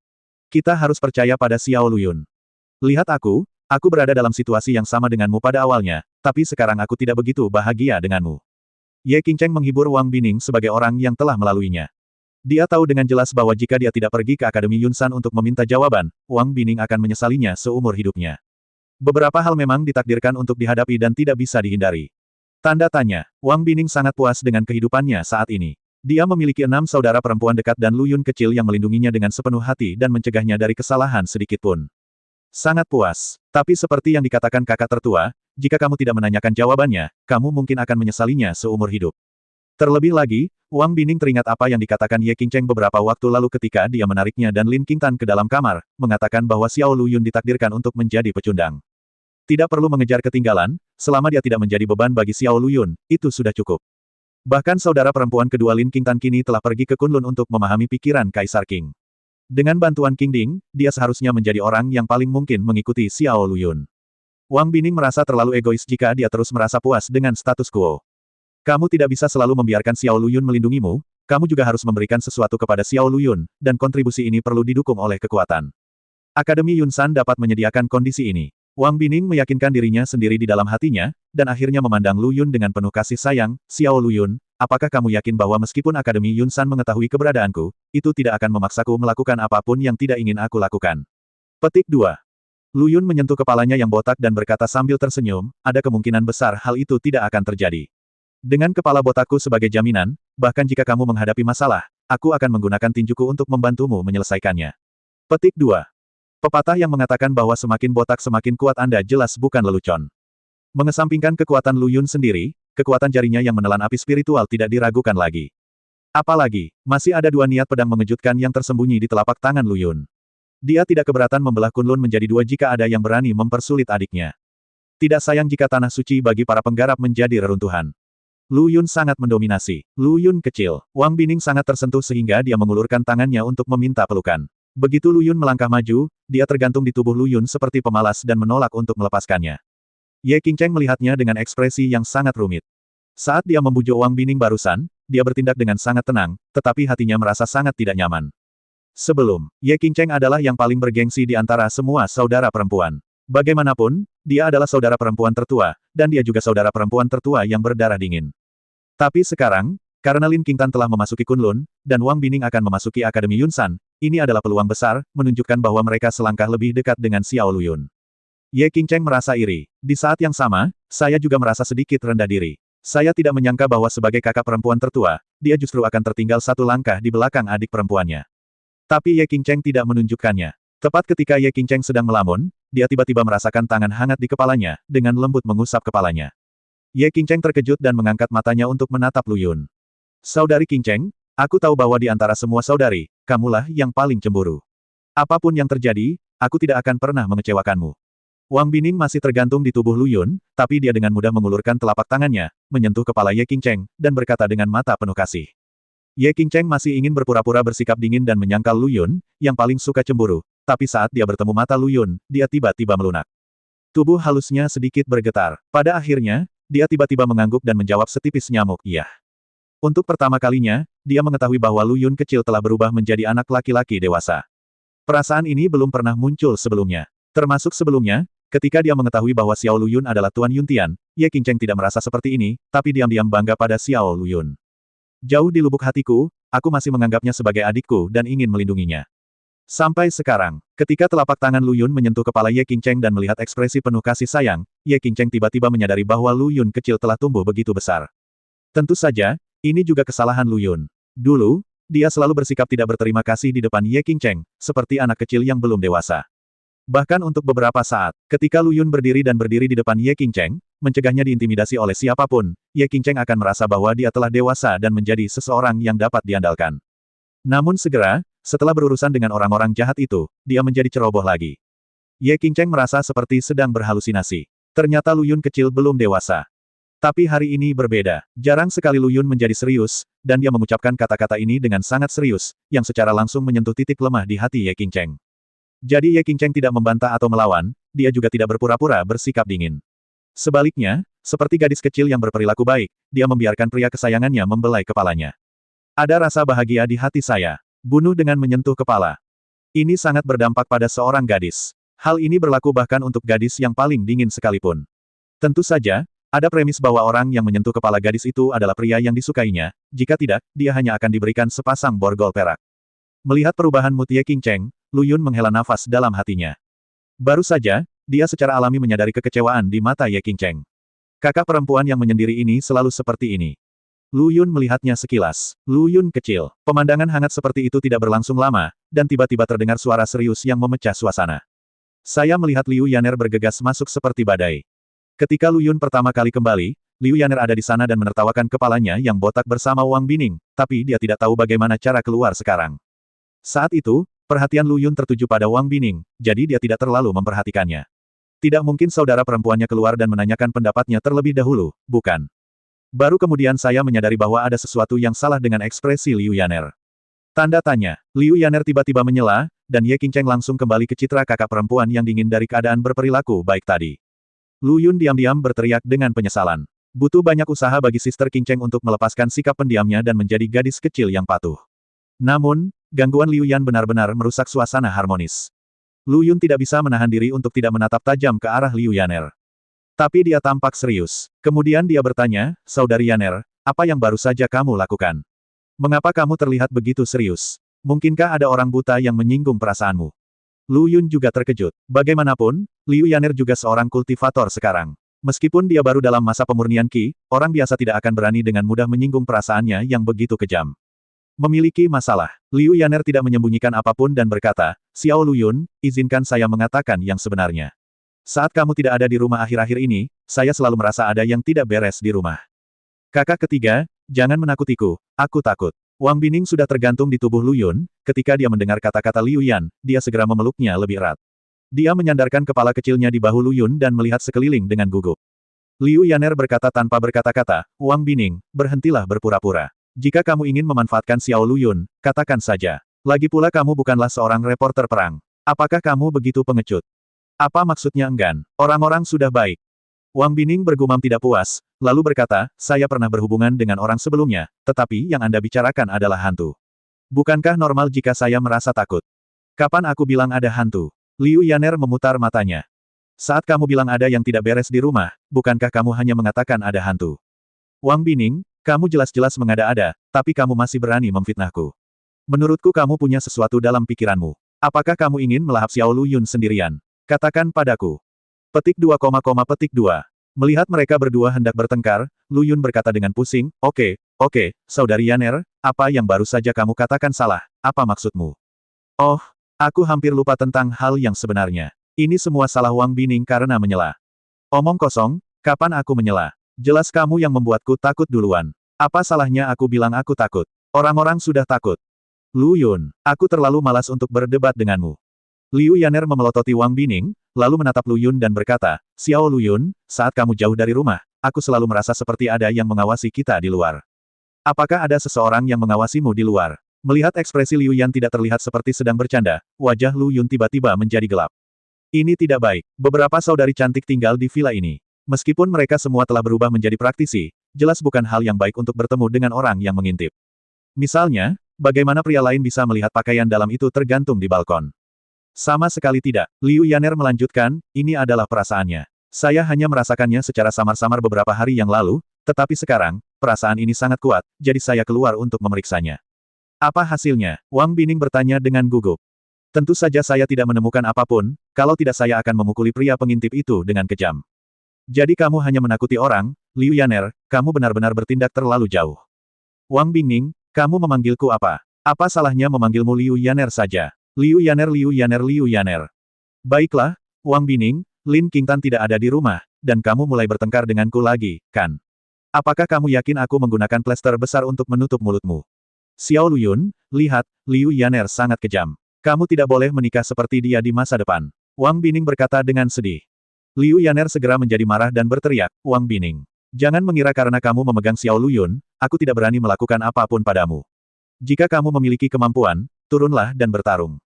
Kita harus percaya pada Xiao Lu Yun. Lihat aku berada dalam situasi yang sama denganmu pada awalnya, tapi sekarang aku tidak begitu bahagia denganmu. Ye Qingcheng menghibur Wang Bining sebagai orang yang telah melaluinya. Dia tahu dengan jelas bahwa jika dia tidak pergi ke Akademi Yunsan untuk meminta jawaban, Wang Bining akan menyesalinya seumur hidupnya. Beberapa hal memang ditakdirkan untuk dihadapi dan tidak bisa dihindari. Tanda tanya, Wang Bining sangat puas dengan kehidupannya saat ini. Dia memiliki 6 saudara perempuan dekat dan Lu Yun kecil yang melindunginya dengan sepenuh hati dan mencegahnya dari kesalahan sedikitpun. Sangat puas. Tapi seperti yang dikatakan kakak tertua, jika kamu tidak menanyakan jawabannya, kamu mungkin akan menyesalinya seumur hidup. Terlebih lagi, Wang Bining teringat apa yang dikatakan Ye Qingcheng beberapa waktu lalu ketika dia menariknya dan Lin Qingtan ke dalam kamar, mengatakan bahwa Xiao Lu Yun ditakdirkan untuk menjadi pecundang. Tidak perlu mengejar ketinggalan, selama dia tidak menjadi beban bagi Xiao Lu Yun, itu sudah cukup. Bahkan saudara perempuan kedua Lin Qingtan kini telah pergi ke Kunlun untuk memahami pikiran Kaisar Qing. Dengan bantuan King Ding, dia seharusnya menjadi orang yang paling mungkin mengikuti Xiao Lu Yun. Wang Bining merasa terlalu egois jika dia terus merasa puas dengan status quo. Kamu tidak bisa selalu membiarkan Xiao Lu Yun melindungimu, kamu juga harus memberikan sesuatu kepada Xiao Lu Yun, dan kontribusi ini perlu didukung oleh kekuatan. Akademi Yunsan dapat menyediakan kondisi ini. Wang Bining meyakinkan dirinya sendiri di dalam hatinya, dan akhirnya memandang Lu Yun dengan penuh kasih sayang. Xiao Lu Yun, apakah kamu yakin bahwa meskipun Akademi Yunsan mengetahui keberadaanku, itu tidak akan memaksaku melakukan apapun yang tidak ingin aku lakukan? Petik 2. Lu Yun menyentuh kepalanya yang botak dan berkata sambil tersenyum, ada kemungkinan besar hal itu tidak akan terjadi. Dengan kepala botakku sebagai jaminan, bahkan jika kamu menghadapi masalah, aku akan menggunakan tinjuku untuk membantumu menyelesaikannya. Petik 2. Pepatah yang mengatakan bahwa semakin botak semakin kuat Anda jelas bukan lelucon. Mengesampingkan kekuatan Lu Yun sendiri, kekuatan jarinya yang menelan api spiritual tidak diragukan lagi. Apalagi, masih ada 2 niat pedang mengejutkan yang tersembunyi di telapak tangan Lu Yun. Dia tidak keberatan membelah Kunlun menjadi 2 jika ada yang berani mempersulit adiknya. Tidak sayang jika tanah suci bagi para penggarap menjadi reruntuhan. Lu Yun sangat mendominasi. Lu Yun kecil. Wang Bining sangat tersentuh sehingga dia mengulurkan tangannya untuk meminta pelukan. Begitu Lu Yun melangkah maju, dia tergantung di tubuh Lu Yun seperti pemalas dan menolak untuk melepaskannya. Ye Qingcheng melihatnya dengan ekspresi yang sangat rumit. Saat dia membujuk Wang Bining barusan, dia bertindak dengan sangat tenang, tetapi hatinya merasa sangat tidak nyaman. Sebelum, Ye Qingcheng adalah yang paling bergengsi di antara semua saudara perempuan. Bagaimanapun, dia adalah saudara perempuan tertua, dan dia juga saudara perempuan tertua yang berdarah dingin. Tapi sekarang, karena Lin Qingtan telah memasuki Kunlun, dan Wang Bining akan memasuki Akademi Yunsan, ini adalah peluang besar, menunjukkan bahwa mereka selangkah lebih dekat dengan Xiao Lu Yun. Ye Qingcheng merasa iri. Di saat yang sama, saya juga merasa sedikit rendah diri. Saya tidak menyangka bahwa sebagai kakak perempuan tertua, dia justru akan tertinggal 1 langkah di belakang adik perempuannya. Tapi Ye Qingcheng tidak menunjukkannya. Tepat ketika Ye Qingcheng sedang melamun, dia tiba-tiba merasakan tangan hangat di kepalanya, dengan lembut mengusap kepalanya. Ye Qingcheng terkejut dan mengangkat matanya untuk menatap Lu Yun. Saudari Qingcheng, aku tahu bahwa di antara semua saudari, kamulah yang paling cemburu. Apapun yang terjadi, aku tidak akan pernah mengecewakanmu. Wang Bining masih tergantung di tubuh Lu Yun, tapi dia dengan mudah mengulurkan telapak tangannya, menyentuh kepala Ye Qingcheng, dan berkata dengan mata penuh kasih. Ye Qingcheng masih ingin berpura-pura bersikap dingin dan menyangkal Lu Yun, yang paling suka cemburu, tapi saat dia bertemu mata Lu Yun, dia tiba-tiba melunak. Tubuh halusnya sedikit bergetar. Pada akhirnya, dia tiba-tiba mengangguk dan menjawab setipis nyamuk, iya. Untuk pertama kalinya, dia mengetahui bahwa Lu Yun kecil telah berubah menjadi anak laki-laki dewasa. Perasaan ini belum pernah muncul sebelumnya. Termasuk sebelumnya, ketika dia mengetahui bahwa Xiao Lu Yun adalah Tuan Yuntian, Ye Qingcheng tidak merasa seperti ini, tapi diam-diam bangga pada Xiao Lu Yun. Jauh di lubuk hatiku, aku masih menganggapnya sebagai adikku dan ingin melindunginya. Sampai sekarang, ketika telapak tangan Lu Yun menyentuh kepala Ye Qingcheng dan melihat ekspresi penuh kasih sayang, Ye Qingcheng tiba-tiba menyadari bahwa Lu Yun kecil telah tumbuh begitu besar. Tentu saja, ini juga kesalahan Lu Yun. Dulu, dia selalu bersikap tidak berterima kasih di depan Ye Qingcheng, seperti anak kecil yang belum dewasa. Bahkan untuk beberapa saat, ketika Lu Yun berdiri di depan Ye Qingcheng, mencegahnya diintimidasi oleh siapapun, Ye Qingcheng akan merasa bahwa dia telah dewasa dan menjadi seseorang yang dapat diandalkan. Namun segera, setelah berurusan dengan orang-orang jahat itu, dia menjadi ceroboh lagi. Ye Qingcheng merasa seperti sedang berhalusinasi. Ternyata Lu Yun kecil belum dewasa. Tapi hari ini berbeda. Jarang sekali Lu Yun menjadi serius, dan dia mengucapkan kata-kata ini dengan sangat serius, yang secara langsung menyentuh titik lemah di hati Ye Qingcheng. Jadi Ye Qingcheng tidak membantah atau melawan, dia juga tidak berpura-pura bersikap dingin. Sebaliknya, seperti gadis kecil yang berperilaku baik, dia membiarkan pria kesayangannya membelai kepalanya. Ada rasa bahagia di hati saya. Bunuh dengan menyentuh kepala. Ini sangat berdampak pada seorang gadis. Hal ini berlaku bahkan untuk gadis yang paling dingin sekalipun. Tentu saja, ada premis bahwa orang yang menyentuh kepala gadis itu adalah pria yang disukainya, jika tidak, dia hanya akan diberikan sepasang borgol perak. Melihat perubahan mood Ye Qingcheng, Lu Yun menghela nafas dalam hatinya. Baru saja, dia secara alami menyadari kekecewaan di mata Ye Qingcheng. Kakak perempuan yang menyendiri ini selalu seperti ini. Lu Yun melihatnya sekilas. Lu Yun kecil. Pemandangan hangat seperti itu tidak berlangsung lama, dan tiba-tiba terdengar suara serius yang memecah suasana. Saya melihat Liu Yaner bergegas masuk seperti badai. Ketika Lu Yun pertama kali kembali, Liu Yaner ada di sana dan menertawakan kepalanya yang botak bersama Wang Bining, tapi dia tidak tahu bagaimana cara keluar sekarang. Saat itu, perhatian Lu Yun tertuju pada Wang Bining, jadi dia tidak terlalu memperhatikannya. Tidak mungkin saudara perempuannya keluar dan menanyakan pendapatnya terlebih dahulu, bukan? Baru kemudian saya menyadari bahwa ada sesuatu yang salah dengan ekspresi Liu Yaner. Tanda tanya. Liu Yaner tiba-tiba menyela, dan Ye Qingcheng langsung kembali ke citra kakak perempuan yang dingin dari keadaan berperilaku baik tadi. Lu Yun diam-diam berteriak dengan penyesalan. Butuh banyak usaha bagi Sister Qingcheng untuk melepaskan sikap pendiamnya dan menjadi gadis kecil yang patuh. Namun, gangguan Liu Yan benar-benar merusak suasana harmonis. Lu Yun tidak bisa menahan diri untuk tidak menatap tajam ke arah Liu Yaner. Tapi dia tampak serius. Kemudian dia bertanya, Saudari Yaner, apa yang baru saja kamu lakukan? Mengapa kamu terlihat begitu serius? Mungkinkah ada orang buta yang menyinggung perasaanmu? Lu Yun juga terkejut. Bagaimanapun, Liu Yaner juga seorang kultivator sekarang. Meskipun dia baru dalam masa pemurnian Qi, orang biasa tidak akan berani dengan mudah menyinggung perasaannya yang begitu kejam. Memiliki masalah. Liu Yaner tidak menyembunyikan apapun dan berkata, Xiao Lu Yun, izinkan saya mengatakan yang sebenarnya. Saat kamu tidak ada di rumah akhir-akhir ini, saya selalu merasa ada yang tidak beres di rumah. Kakak ketiga, jangan menakutiku, aku takut. Wang Bining sudah tergantung di tubuh Lu Yun, ketika dia mendengar kata-kata Liu Yan, dia segera memeluknya lebih erat. Dia menyandarkan kepala kecilnya di bahu Lu Yun dan melihat sekeliling dengan gugup. Liu Yaner berkata tanpa berkata-kata, Wang Bining, berhentilah berpura-pura. Jika kamu ingin memanfaatkan Xiao Lu Yun, katakan saja. Lagi pula kamu bukanlah seorang reporter perang. Apakah kamu begitu pengecut? Apa maksudnya enggan? Orang-orang sudah baik. Wang Bining bergumam tidak puas, lalu berkata, saya pernah berhubungan dengan orang sebelumnya, tetapi yang Anda bicarakan adalah hantu. Bukankah normal jika saya merasa takut? Kapan aku bilang ada hantu? Liu Yaner memutar matanya. Saat kamu bilang ada yang tidak beres di rumah, bukankah kamu hanya mengatakan ada hantu? Wang Bining, kamu jelas-jelas mengada-ada, tapi kamu masih berani memfitnahku. Menurutku kamu punya sesuatu dalam pikiranmu. Apakah kamu ingin melahap Xiao Lu Yun sendirian? Katakan padaku. Petik 2, petik 2. Melihat mereka berdua hendak bertengkar, Lu Yun berkata dengan pusing, Oke, Saudari Yaner, apa yang baru saja kamu katakan salah, apa maksudmu? Oh, aku hampir lupa tentang hal yang sebenarnya. Ini semua salah Wang Bining karena menyela. Omong kosong, kapan aku menyela? Jelas kamu yang membuatku takut duluan. Apa salahnya aku bilang aku takut? Orang-orang sudah takut. Lu Yun, aku terlalu malas untuk berdebat denganmu. Liu Yaner memelototi Wang Bining, lalu menatap Lu Yun dan berkata, Xiao Lu Yun, saat kamu jauh dari rumah, aku selalu merasa seperti ada yang mengawasi kita di luar. Apakah ada seseorang yang mengawasimu di luar? Melihat ekspresi Liu Yan tidak terlihat seperti sedang bercanda, wajah Lu Yun tiba-tiba menjadi gelap. Ini tidak baik. Beberapa saudari cantik tinggal di villa ini. Meskipun mereka semua telah berubah menjadi praktisi, jelas bukan hal yang baik untuk bertemu dengan orang yang mengintip. Misalnya, bagaimana pria lain bisa melihat pakaian dalam itu tergantung di balkon? Sama sekali tidak. Liu Yaner melanjutkan, ini adalah perasaannya. Saya hanya merasakannya secara samar-samar beberapa hari yang lalu, tetapi sekarang, perasaan ini sangat kuat, jadi saya keluar untuk memeriksanya. Apa hasilnya? Wang Bining bertanya dengan gugup. Tentu saja saya tidak menemukan apapun, kalau tidak saya akan memukuli pria pengintip itu dengan kejam. Jadi kamu hanya menakuti orang, Liu Yaner, kamu benar-benar bertindak terlalu jauh. Wang Bining, kamu memanggilku apa? Apa salahnya memanggilmu Liu Yaner saja? Liu Yaner, Liu Yaner, Liu Yaner. Baiklah, Wang Bining, Lin Qingtan tidak ada di rumah, dan kamu mulai bertengkar denganku lagi, kan? Apakah kamu yakin aku menggunakan plester besar untuk menutup mulutmu? Xiao Lu Yun, lihat, Liu Yaner sangat kejam. Kamu tidak boleh menikah seperti dia di masa depan. Wang Bining berkata dengan sedih. Liu Yaner segera menjadi marah dan berteriak, Wang Bining. Jangan mengira karena kamu memegang Xiao Lu Yun, aku tidak berani melakukan apapun padamu. Jika kamu memiliki kemampuan, turunlah dan bertarung.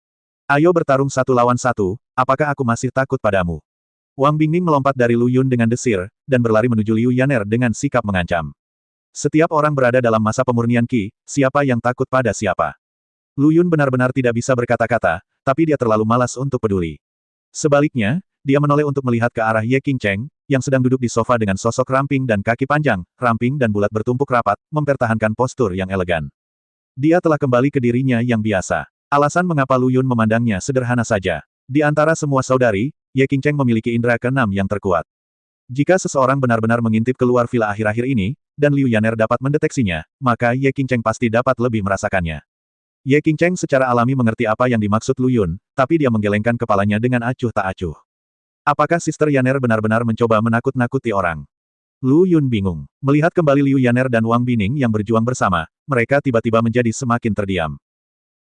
Ayo bertarung 1 lawan 1, apakah aku masih takut padamu? Wang Bining melompat dari Lu Yun dengan desir, dan berlari menuju Liu Yaner dengan sikap mengancam. Setiap orang berada dalam masa pemurnian Qi, siapa yang takut pada siapa? Lu Yun benar-benar tidak bisa berkata-kata, tapi dia terlalu malas untuk peduli. Sebaliknya, dia menoleh untuk melihat ke arah Ye Qingcheng, yang sedang duduk di sofa dengan sosok ramping dan kaki panjang, ramping dan bulat bertumpuk rapat, mempertahankan postur yang elegan. Dia telah kembali ke dirinya yang biasa. Alasan mengapa Lu Yun memandangnya sederhana saja. Di antara semua saudari, Ye Qingcheng memiliki indera keenam yang terkuat. Jika seseorang benar-benar mengintip keluar villa akhir-akhir ini, dan Liu Yaner dapat mendeteksinya, maka Ye Qingcheng pasti dapat lebih merasakannya. Ye Qingcheng secara alami mengerti apa yang dimaksud Lu Yun, tapi dia menggelengkan kepalanya dengan acuh tak acuh. Apakah Sister Yaner benar-benar mencoba menakut-nakuti orang? Lu Yun bingung. Melihat kembali Liu Yaner dan Wang Bining yang berjuang bersama, mereka tiba-tiba menjadi semakin terdiam.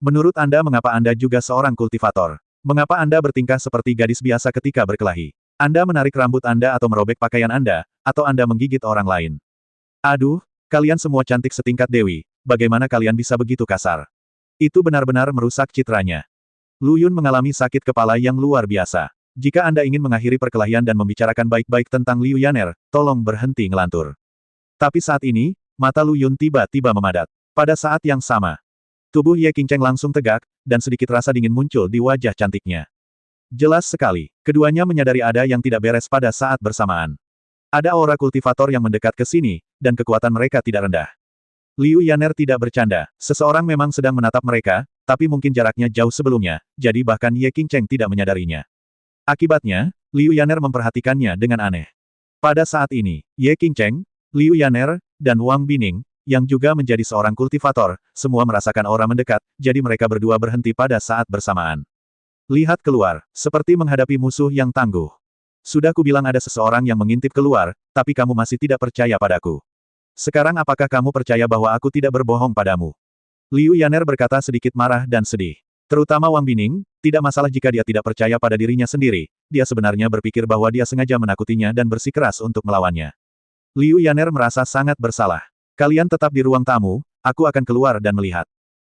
Menurut Anda mengapa Anda juga seorang kultivator? Mengapa Anda bertingkah seperti gadis biasa ketika berkelahi? Anda menarik rambut Anda atau merobek pakaian Anda, atau Anda menggigit orang lain? Aduh, kalian semua cantik setingkat dewi, bagaimana kalian bisa begitu kasar? Itu benar-benar merusak citranya. Lu Yun mengalami sakit kepala yang luar biasa. Jika Anda ingin mengakhiri perkelahian dan membicarakan baik-baik tentang Liu Yaner, tolong berhenti ngelantur. Tapi saat ini, mata Lu Yun tiba-tiba memadat. Pada saat yang sama, tubuh Ye Qingcheng langsung tegak, dan sedikit rasa dingin muncul di wajah cantiknya. Jelas sekali, keduanya menyadari ada yang tidak beres pada saat bersamaan. Ada aura kultivator yang mendekat ke sini, dan kekuatan mereka tidak rendah. Liu Yaner tidak bercanda, seseorang memang sedang menatap mereka, tapi mungkin jaraknya jauh sebelumnya, jadi bahkan Ye Qingcheng tidak menyadarinya. Akibatnya, Liu Yaner memperhatikannya dengan aneh. Pada saat ini, Ye Qingcheng, Liu Yaner, dan Wang Bining, yang juga menjadi seorang kultivator, semua merasakan aura mendekat, jadi mereka berdua berhenti pada saat bersamaan. Lihat keluar, seperti menghadapi musuh yang tangguh. Sudah kubilang ada seseorang yang mengintip keluar, tapi kamu masih tidak percaya padaku. Sekarang apakah kamu percaya bahwa aku tidak berbohong padamu? Liu Yaner berkata sedikit marah dan sedih. Terutama Wang Bining, tidak masalah jika dia tidak percaya pada dirinya sendiri, dia sebenarnya berpikir bahwa dia sengaja menakutinya dan bersikeras untuk melawannya. Liu Yaner merasa sangat bersalah. Kalian tetap di ruang tamu, aku akan keluar dan melihat.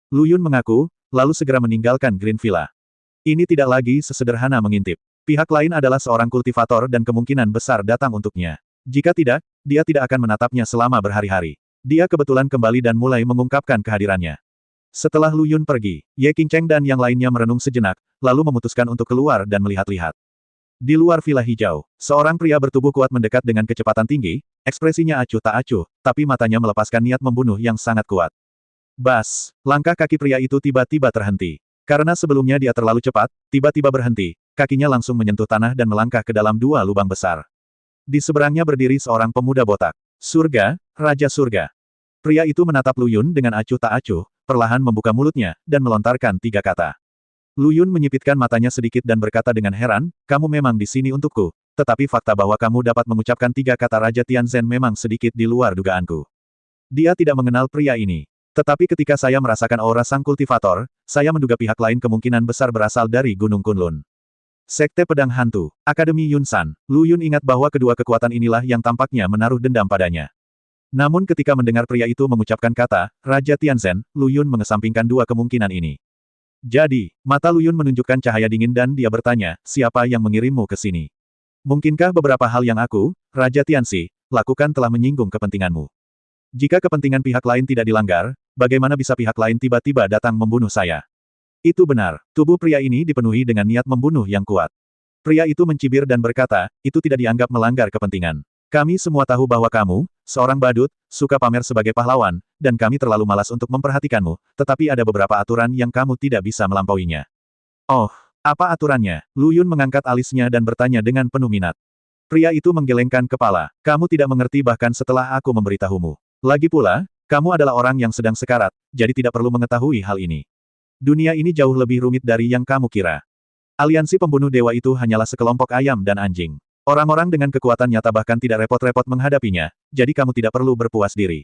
Lu Yun mengaku, lalu segera meninggalkan Green Villa. Ini tidak lagi sesederhana mengintip. Pihak lain adalah seorang kultivator dan kemungkinan besar datang untuknya. Jika tidak, dia tidak akan menatapnya selama berhari-hari. Dia kebetulan kembali dan mulai mengungkapkan kehadirannya. Setelah Lu Yun pergi, Ye Qingcheng dan yang lainnya merenung sejenak, lalu memutuskan untuk keluar dan melihat-lihat. Di luar villa hijau, seorang pria bertubuh kuat mendekat dengan kecepatan tinggi, ekspresinya acuh tak acuh, tapi matanya melepaskan niat membunuh yang sangat kuat. Bas, langkah kaki pria itu tiba-tiba terhenti. Karena sebelumnya dia terlalu cepat, tiba-tiba berhenti, kakinya langsung menyentuh tanah dan melangkah ke dalam dua lubang besar. Di seberangnya berdiri seorang pemuda botak. Surga, Raja Surga. Pria itu menatap Lu Yun dengan acuh tak acuh, perlahan membuka mulutnya, dan melontarkan 3 kata. Lu Yun menyipitkan matanya sedikit dan berkata dengan heran, kamu memang di sini untukku, tetapi fakta bahwa kamu dapat mengucapkan 3 kata Raja Tianzhen memang sedikit di luar dugaanku. Dia tidak mengenal pria ini. Tetapi ketika saya merasakan aura sang kultivator, saya menduga pihak lain kemungkinan besar berasal dari Gunung Kunlun. Sekte Pedang Hantu, Akademi Yunsan. Lu Yun ingat bahwa kedua kekuatan inilah yang tampaknya menaruh dendam padanya. Namun ketika mendengar pria itu mengucapkan kata, Raja Tianzhen, Lu Yun mengesampingkan dua kemungkinan ini. Jadi, mata Lu Yun menunjukkan cahaya dingin dan dia bertanya, siapa yang mengirimmu ke sini? Mungkinkah beberapa hal yang aku, Raja Tianxi, lakukan telah menyinggung kepentinganmu? Jika kepentingan pihak lain tidak dilanggar, bagaimana bisa pihak lain tiba-tiba datang membunuh saya? Itu benar, tubuh pria ini dipenuhi dengan niat membunuh yang kuat. Pria itu mencibir dan berkata, itu tidak dianggap melanggar kepentingan. Kami semua tahu bahwa kamu, seorang badut, suka pamer sebagai pahlawan, dan kami terlalu malas untuk memperhatikanmu, tetapi ada beberapa aturan yang kamu tidak bisa melampauinya. Oh, apa aturannya? Lu Yun mengangkat alisnya dan bertanya dengan penuh minat. Pria itu menggelengkan kepala. Kamu tidak mengerti bahkan setelah aku memberitahumu. Lagi pula, kamu adalah orang yang sedang sekarat, jadi tidak perlu mengetahui hal ini. Dunia ini jauh lebih rumit dari yang kamu kira. Aliansi pembunuh dewa itu hanyalah sekelompok ayam dan anjing. Orang-orang dengan kekuatan nyata bahkan tidak repot-repot menghadapinya, jadi kamu tidak perlu berpuas diri.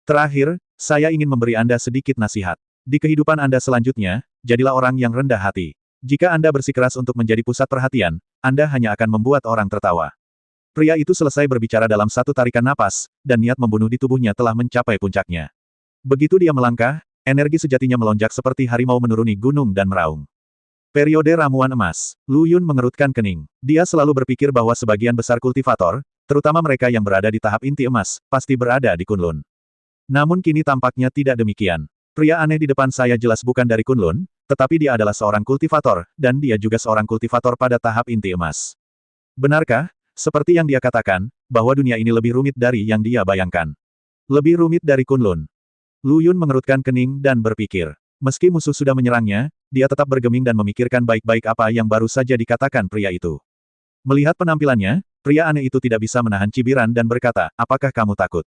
Terakhir, saya ingin memberi Anda sedikit nasihat. Di kehidupan Anda selanjutnya, jadilah orang yang rendah hati. Jika Anda bersikeras untuk menjadi pusat perhatian, Anda hanya akan membuat orang tertawa. Pria itu selesai berbicara dalam satu tarikan napas, dan niat membunuh di tubuhnya telah mencapai puncaknya. Begitu dia melangkah, energi sejatinya melonjak seperti harimau menuruni gunung dan meraung. Periode ramuan emas. Lu Yun mengerutkan kening. Dia selalu berpikir bahwa sebagian besar kultivator, terutama mereka yang berada di tahap inti emas, pasti berada di Kunlun. Namun kini tampaknya tidak demikian. Pria aneh di depan saya jelas bukan dari Kunlun, tetapi dia adalah seorang kultivator, dan dia juga seorang kultivator pada tahap inti emas. Benarkah, seperti yang dia katakan, bahwa dunia ini lebih rumit dari yang dia bayangkan? Lebih rumit dari Kunlun. Lu Yun mengerutkan kening dan berpikir. Meski musuh sudah menyerangnya, dia tetap bergeming dan memikirkan baik-baik apa yang baru saja dikatakan pria itu. Melihat penampilannya, pria aneh itu tidak bisa menahan cibiran dan berkata, apakah kamu takut?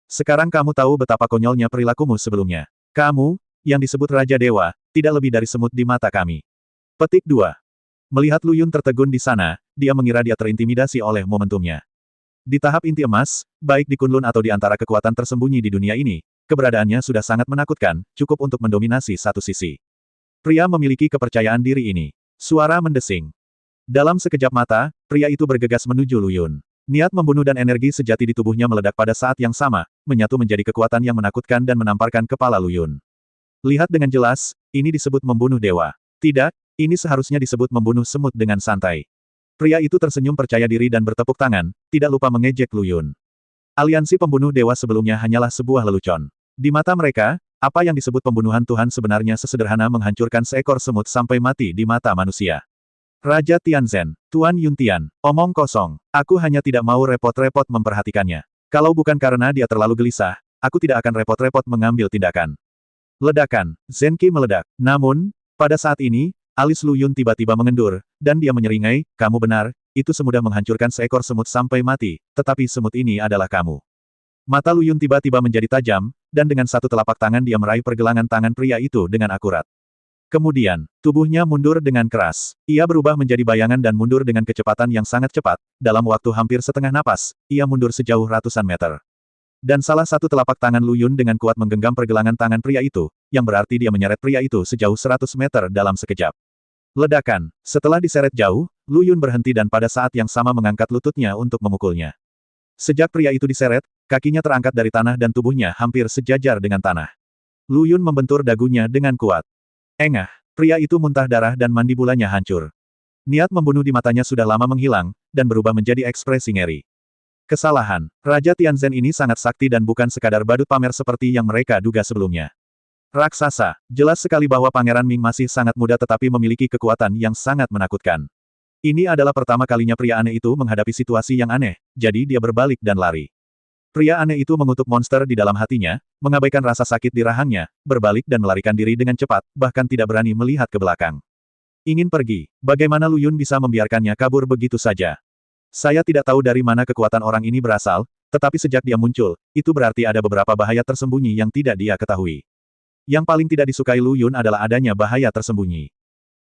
Sekarang kamu tahu betapa konyolnya perilakumu sebelumnya. Kamu, yang disebut Raja Dewa, tidak lebih dari semut di mata kami. Petik 2. Melihat Lu Yun tertegun di sana, dia mengira dia terintimidasi oleh momentumnya. Di tahap inti emas, baik di Kunlun atau di antara kekuatan tersembunyi di dunia ini, keberadaannya sudah sangat menakutkan, cukup untuk mendominasi satu sisi. Pria memiliki kepercayaan diri ini. Suara mendesing. Dalam sekejap mata, pria itu bergegas menuju Lu Yun. Niat membunuh dan energi sejati di tubuhnya meledak pada saat yang sama, menyatu menjadi kekuatan yang menakutkan dan menamparkan kepala Lu Yun. Lihat dengan jelas, ini disebut membunuh dewa. Tidak, ini seharusnya disebut membunuh semut dengan santai. Pria itu tersenyum percaya diri dan bertepuk tangan, tidak lupa mengejek Lu Yun. Aliansi pembunuh dewa sebelumnya hanyalah sebuah lelucon. Di mata mereka, apa yang disebut pembunuhan Tuhan sebenarnya sesederhana menghancurkan seekor semut sampai mati di mata manusia. Raja Tianzhen, Tuan Yuntian, omong kosong. Aku hanya tidak mau repot-repot memperhatikannya. Kalau bukan karena dia terlalu gelisah, aku tidak akan repot-repot mengambil tindakan. Ledakan, Zenki meledak. Namun, pada saat ini, alis Lu Yun tiba-tiba mengendur, dan dia menyeringai, kamu benar, itu semudah menghancurkan seekor semut sampai mati, tetapi semut ini adalah kamu. Mata Lu Yun tiba-tiba menjadi tajam, dan dengan satu telapak tangan dia meraih pergelangan tangan pria itu dengan akurat. Kemudian, tubuhnya mundur dengan keras. Ia berubah menjadi bayangan dan mundur dengan kecepatan yang sangat cepat. Dalam waktu hampir setengah napas, ia mundur sejauh ratusan meter. Dan salah satu telapak tangan Lu Yun dengan kuat menggenggam pergelangan tangan pria itu, yang berarti dia menyeret pria itu sejauh 100 meter dalam sekejap. Ledakan. Setelah diseret jauh, Lu Yun berhenti dan pada saat yang sama mengangkat lututnya untuk memukulnya. Sejak pria itu diseret, kakinya terangkat dari tanah dan tubuhnya hampir sejajar dengan tanah. Lu Yun membentur dagunya dengan kuat. Engah, pria itu muntah darah dan mandibulanya hancur. Niat membunuh di matanya sudah lama menghilang, dan berubah menjadi ekspresi ngeri. Kesalahan, Raja Tianzhen ini sangat sakti dan bukan sekadar badut pamer seperti yang mereka duga sebelumnya. Raksasa, jelas sekali bahwa Pangeran Ming masih sangat muda tetapi memiliki kekuatan yang sangat menakutkan. Ini adalah pertama kalinya pria aneh itu menghadapi situasi yang aneh, jadi dia berbalik dan lari. Pria aneh itu mengutuk monster di dalam hatinya, mengabaikan rasa sakit di rahangnya, berbalik dan melarikan diri dengan cepat, bahkan tidak berani melihat ke belakang. Ingin pergi, bagaimana Lu Yun bisa membiarkannya kabur begitu saja? Saya tidak tahu dari mana kekuatan orang ini berasal, tetapi sejak dia muncul, itu berarti ada beberapa bahaya tersembunyi yang tidak dia ketahui. Yang paling tidak disukai Lu Yun adalah adanya bahaya tersembunyi.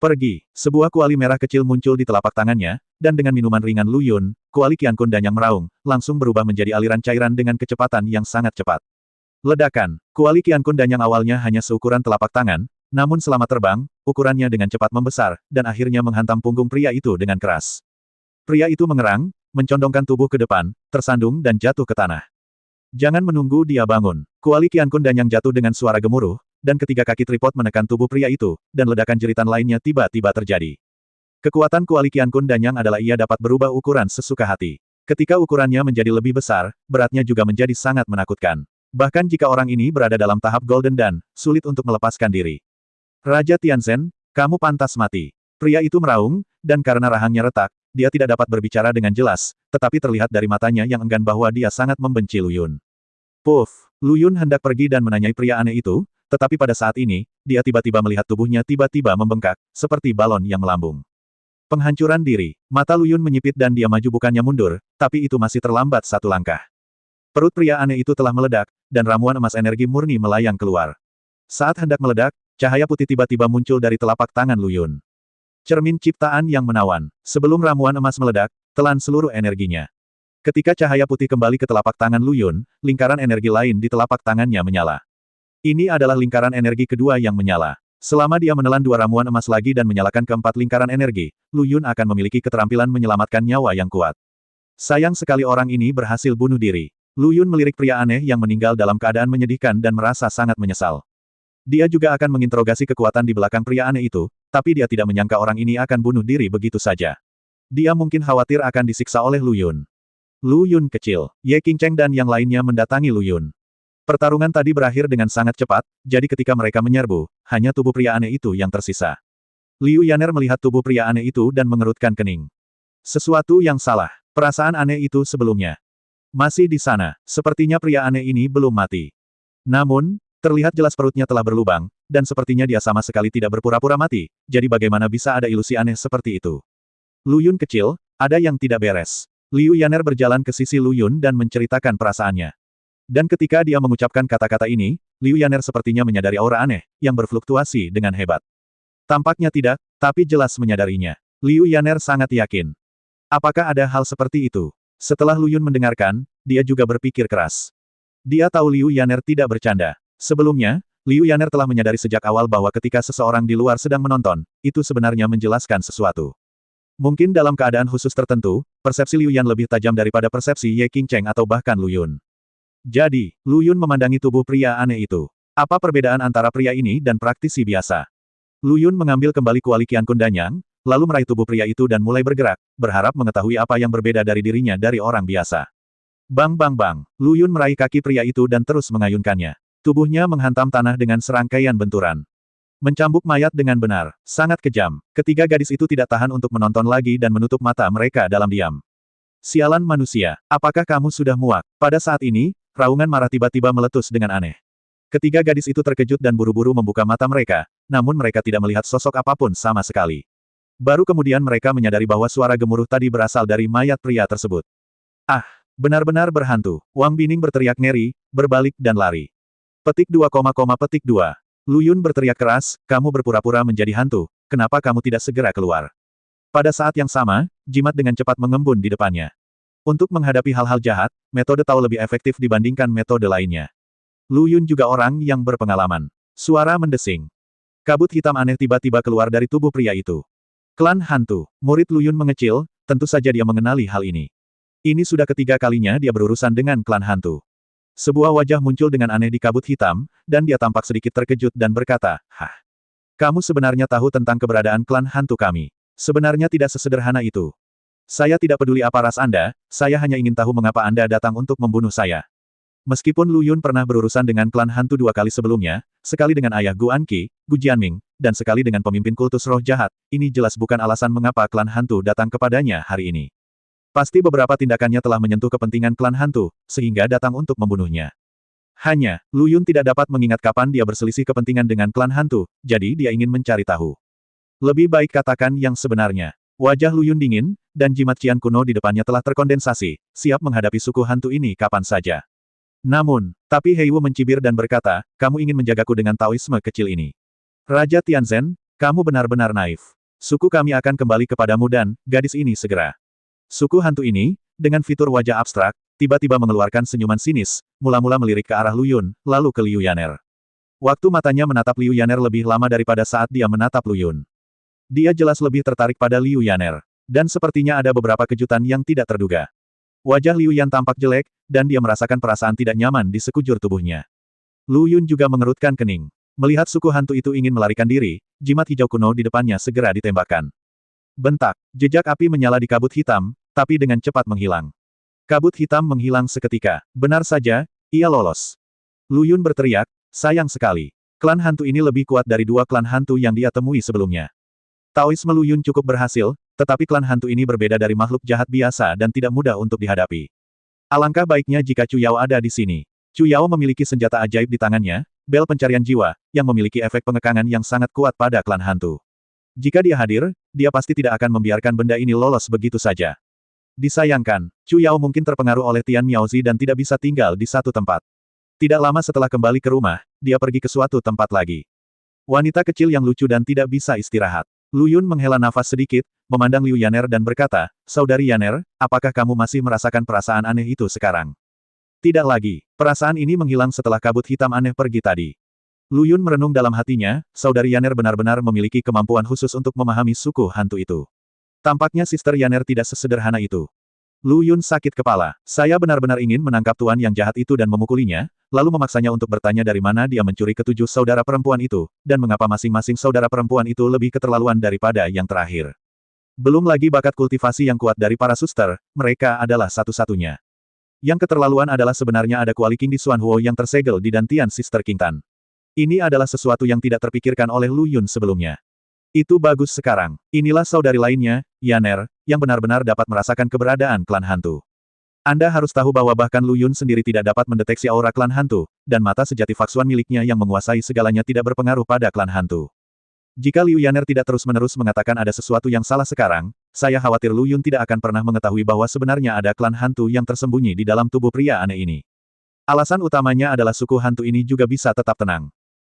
Pergi, sebuah kuali merah kecil muncul di telapak tangannya, dan dengan minuman ringan Lu Yun, kuali Qiankun Danyang meraung, langsung berubah menjadi aliran cairan dengan kecepatan yang sangat cepat. Ledakan, kuali Qiankun Danyang awalnya hanya seukuran telapak tangan, namun selama terbang, ukurannya dengan cepat membesar, dan akhirnya menghantam punggung pria itu dengan keras. Pria itu mengerang, mencondongkan tubuh ke depan, tersandung dan jatuh ke tanah. Jangan menunggu dia bangun. Kuali Qiankun Danyang jatuh dengan suara gemuruh, dan ketiga kaki tripod menekan tubuh pria itu, dan ledakan jeritan lainnya tiba-tiba terjadi. Kekuatan kuali Qiankun Danyang adalah ia dapat berubah ukuran sesuka hati. Ketika ukurannya menjadi lebih besar, beratnya juga menjadi sangat menakutkan. Bahkan jika orang ini berada dalam tahap Golden Dan, sulit untuk melepaskan diri. Raja Tianzhen, kamu pantas mati. Pria itu meraung, dan karena rahangnya retak, dia tidak dapat berbicara dengan jelas, tetapi terlihat dari matanya yang enggan bahwa dia sangat membenci Lu Yun. Puff, Lu Yun hendak pergi dan menanyai pria aneh itu, tetapi pada saat ini, dia tiba-tiba melihat tubuhnya tiba-tiba membengkak, seperti balon yang melambung. Penghancuran diri, mata Lu Yun menyipit dan dia maju bukannya mundur, tapi itu masih terlambat satu langkah. Perut pria aneh itu telah meledak, dan ramuan emas energi murni melayang keluar. Saat hendak meledak, cahaya putih tiba-tiba muncul dari telapak tangan Lu Yun. Cermin ciptaan yang menawan. Sebelum ramuan emas meledak, telan seluruh energinya. Ketika cahaya putih kembali ke telapak tangan Lu Yun, lingkaran energi lain di telapak tangannya menyala. Ini adalah lingkaran energi kedua yang menyala. Selama dia menelan dua ramuan emas lagi dan menyalakan keempat lingkaran energi, Lu Yun akan memiliki keterampilan menyelamatkan nyawa yang kuat. Sayang sekali orang ini berhasil bunuh diri. Lu Yun melirik pria aneh yang meninggal dalam keadaan menyedihkan dan merasa sangat menyesal. Dia juga akan menginterogasi kekuatan di belakang pria aneh itu, tapi dia tidak menyangka orang ini akan bunuh diri begitu saja. Dia mungkin khawatir akan disiksa oleh Lu Yun. Lu Yun kecil, Ye Qingcheng dan yang lainnya mendatangi Lu Yun. Pertarungan tadi berakhir dengan sangat cepat, jadi ketika mereka menyerbu, hanya tubuh pria aneh itu yang tersisa. Liu Yaner melihat tubuh pria aneh itu dan mengerutkan kening. Sesuatu yang salah. Perasaan aneh itu sebelumnya masih di sana. Sepertinya pria aneh ini belum mati. Namun, terlihat jelas perutnya telah berlubang, dan sepertinya dia sama sekali tidak berpura-pura mati, jadi bagaimana bisa ada ilusi aneh seperti itu? Lu Yun kecil, ada yang tidak beres. Liu Yaner berjalan ke sisi Lu Yun dan menceritakan perasaannya. Dan ketika dia mengucapkan kata-kata ini, Liu Yaner sepertinya menyadari aura aneh, yang berfluktuasi dengan hebat. Tampaknya tidak, tapi jelas menyadarinya. Liu Yaner sangat yakin. Apakah ada hal seperti itu? Setelah Lu Yun mendengarkan, dia juga berpikir keras. Dia tahu Liu Yaner tidak bercanda. Sebelumnya, Liu Yaner telah menyadari sejak awal bahwa ketika seseorang di luar sedang menonton, itu sebenarnya menjelaskan sesuatu. Mungkin dalam keadaan khusus tertentu, persepsi Liu Yan lebih tajam daripada persepsi Ye Qingcheng atau bahkan Lu Yun. Jadi, Lu Yun memandangi tubuh pria aneh itu. Apa perbedaan antara pria ini dan praktisi biasa? Lu Yun mengambil kembali kuali Qian Kun Danyang, lalu meraih tubuh pria itu dan mulai bergerak, berharap mengetahui apa yang berbeda dari dirinya dari orang biasa. Bang bang bang, Lu Yun meraih kaki pria itu dan terus mengayunkannya. Tubuhnya menghantam tanah dengan serangkaian benturan. Mencambuk mayat dengan benar, sangat kejam. Ketiga gadis itu tidak tahan untuk menonton lagi dan menutup mata mereka dalam diam. Sialan manusia, apakah kamu sudah muak? Pada saat ini, raungan marah tiba-tiba meletus dengan aneh. Ketiga gadis itu terkejut dan buru-buru membuka mata mereka, namun mereka tidak melihat sosok apapun sama sekali. Baru kemudian mereka menyadari bahwa suara gemuruh tadi berasal dari mayat pria tersebut. Ah, benar-benar berhantu. Wang Bining berteriak ngeri, berbalik dan lari. Petik 2, petik 2. Lu Yun berteriak keras, kamu berpura-pura menjadi hantu, kenapa kamu tidak segera keluar? Pada saat yang sama, jimat dengan cepat mengembun di depannya. Untuk menghadapi hal-hal jahat, metode Tao lebih efektif dibandingkan metode lainnya. Lu Yun juga orang yang berpengalaman. Suara mendesing. Kabut hitam aneh tiba-tiba keluar dari tubuh pria itu. Klan hantu. Murid Lu Yun mengecil, tentu saja dia mengenali hal ini. Ini sudah ketiga kalinya dia berurusan dengan klan hantu. Sebuah wajah muncul dengan aneh di kabut hitam, dan dia tampak sedikit terkejut dan berkata, "Hah? Kamu sebenarnya tahu tentang keberadaan klan hantu kami? Sebenarnya tidak sesederhana itu. Saya tidak peduli apa ras Anda, saya hanya ingin tahu mengapa Anda datang untuk membunuh saya." Meskipun Lu Yun pernah berurusan dengan klan hantu 2 kali sebelumnya, sekali dengan ayah Gu Anqi, Gu Jianming, dan sekali dengan pemimpin kultus roh jahat, ini jelas bukan alasan mengapa klan hantu datang kepadanya hari ini. Pasti beberapa tindakannya telah menyentuh kepentingan klan hantu, sehingga datang untuk membunuhnya. Hanya, Lu Yun tidak dapat mengingat kapan dia berselisih kepentingan dengan klan hantu, jadi dia ingin mencari tahu. Lebih baik katakan yang sebenarnya. Wajah Lu Yun dingin, dan jimat Qian kuno di depannya telah terkondensasi, siap menghadapi suku hantu ini kapan saja. Namun, tapi Hei Wu mencibir dan berkata, kamu ingin menjagaku dengan Taoisme kecil ini. Raja Tianzhen, kamu benar-benar naif. Suku kami akan kembali kepadamu dan, gadis ini segera. Suku hantu ini, dengan fitur wajah abstrak, tiba-tiba mengeluarkan senyuman sinis, mula-mula melirik ke arah Lu Yun, lalu ke Liu Yaner. Waktu matanya menatap Liu Yaner lebih lama daripada saat dia menatap Lu Yun. Dia jelas lebih tertarik pada Liu Yaner. Dan sepertinya ada beberapa kejutan yang tidak terduga. Wajah Liu Yan tampak jelek, dan dia merasakan perasaan tidak nyaman di sekujur tubuhnya. Lu Yun juga mengerutkan kening. Melihat suku hantu itu ingin melarikan diri, jimat hijau kuno di depannya segera ditembakkan. Bentak, jejak api menyala di kabut hitam, tapi dengan cepat menghilang. Kabut hitam menghilang seketika. Benar saja, ia lolos. Lu Yun berteriak, sayang sekali. Klan hantu ini lebih kuat dari 2 klan hantu yang dia temui sebelumnya. Taoisme Lu Yun cukup berhasil, tetapi klan hantu ini berbeda dari makhluk jahat biasa dan tidak mudah untuk dihadapi. Alangkah baiknya jika Chu Yao ada di sini. Chu Yao memiliki senjata ajaib di tangannya, bel pencarian jiwa, yang memiliki efek pengekangan yang sangat kuat pada klan hantu. Jika dia hadir, dia pasti tidak akan membiarkan benda ini lolos begitu saja. Disayangkan, Chu Yao mungkin terpengaruh oleh Tian Miaozi dan tidak bisa tinggal di satu tempat. Tidak lama setelah kembali ke rumah, dia pergi ke suatu tempat lagi. Wanita kecil yang lucu dan tidak bisa istirahat. Lu Yun menghela nafas sedikit, memandang Liu Yaner dan berkata, Saudari Yaner, apakah kamu masih merasakan perasaan aneh itu sekarang? Tidak lagi. Perasaan ini menghilang setelah kabut hitam aneh pergi tadi. Lu Yun merenung dalam hatinya, Saudari Yaner benar-benar memiliki kemampuan khusus untuk memahami suku hantu itu. Tampaknya Sister Yaner tidak sesederhana itu. Lu Yun sakit kepala. Saya benar-benar ingin menangkap tuan yang jahat itu dan memukulinya, lalu memaksanya untuk bertanya dari mana dia mencuri ke-7 saudara perempuan itu, dan mengapa masing-masing saudara perempuan itu lebih keterlaluan daripada yang terakhir. Belum lagi bakat kultivasi yang kuat dari para suster, mereka adalah satu-satunya. Yang keterlaluan adalah sebenarnya ada Kuali King di Xuanhuo yang tersegel di dantian Sister King Tan. Ini adalah sesuatu yang tidak terpikirkan oleh Lu Yun sebelumnya. Itu bagus sekarang. Inilah saudari lainnya, Yaner, yang benar-benar dapat merasakan keberadaan klan hantu. Anda harus tahu bahwa bahkan Lu Yun sendiri tidak dapat mendeteksi aura klan hantu, dan mata sejati Faksuan miliknya yang menguasai segalanya tidak berpengaruh pada klan hantu. Jika Liu Yaner tidak terus-menerus mengatakan ada sesuatu yang salah sekarang, saya khawatir Lu Yun tidak akan pernah mengetahui bahwa sebenarnya ada klan hantu yang tersembunyi di dalam tubuh pria aneh ini. Alasan utamanya adalah suku hantu ini juga bisa tetap tenang.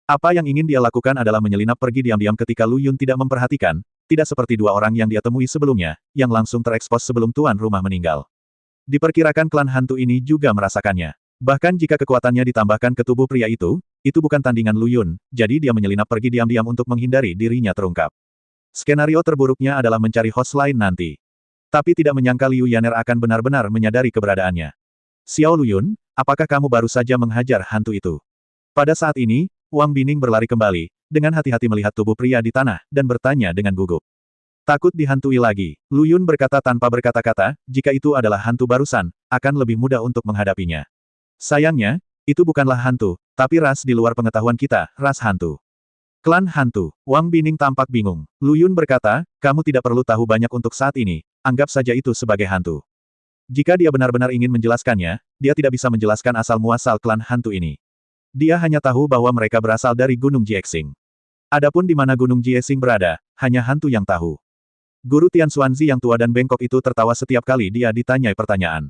Apa yang ingin dia lakukan adalah menyelinap pergi diam-diam ketika Lu Yun tidak memperhatikan, tidak seperti dua orang yang dia temui sebelumnya, yang langsung terekspos sebelum tuan rumah meninggal. Diperkirakan klan hantu ini juga merasakannya. Bahkan jika kekuatannya ditambahkan ke tubuh pria itu bukan tandingan Lu Yun, jadi dia menyelinap pergi diam-diam untuk menghindari dirinya terungkap. Skenario terburuknya adalah mencari host lain nanti. Tapi tidak menyangka Liu Yaner akan benar-benar menyadari keberadaannya. Xiao Lu Yun, apakah kamu baru saja menghajar hantu itu? Pada saat ini, Wang Bining berlari kembali, dengan hati-hati melihat tubuh pria di tanah, dan bertanya dengan gugup. Takut dihantui lagi, Lu Yun berkata tanpa berkata-kata, jika itu adalah hantu barusan, akan lebih mudah untuk menghadapinya. Sayangnya, itu bukanlah hantu, tapi ras di luar pengetahuan kita, ras hantu. Klan hantu. Wang Bining tampak bingung. Lu Yun berkata, kamu tidak perlu tahu banyak untuk saat ini, anggap saja itu sebagai hantu. Jika dia benar-benar ingin menjelaskannya, dia tidak bisa menjelaskan asal-muasal klan hantu ini. Dia hanya tahu bahwa mereka berasal dari Gunung Jiexing. Adapun di mana Gunung Jiexing berada, hanya hantu yang tahu. Guru Tian Xuanzi yang tua dan bengkok itu tertawa setiap kali dia ditanyai pertanyaan.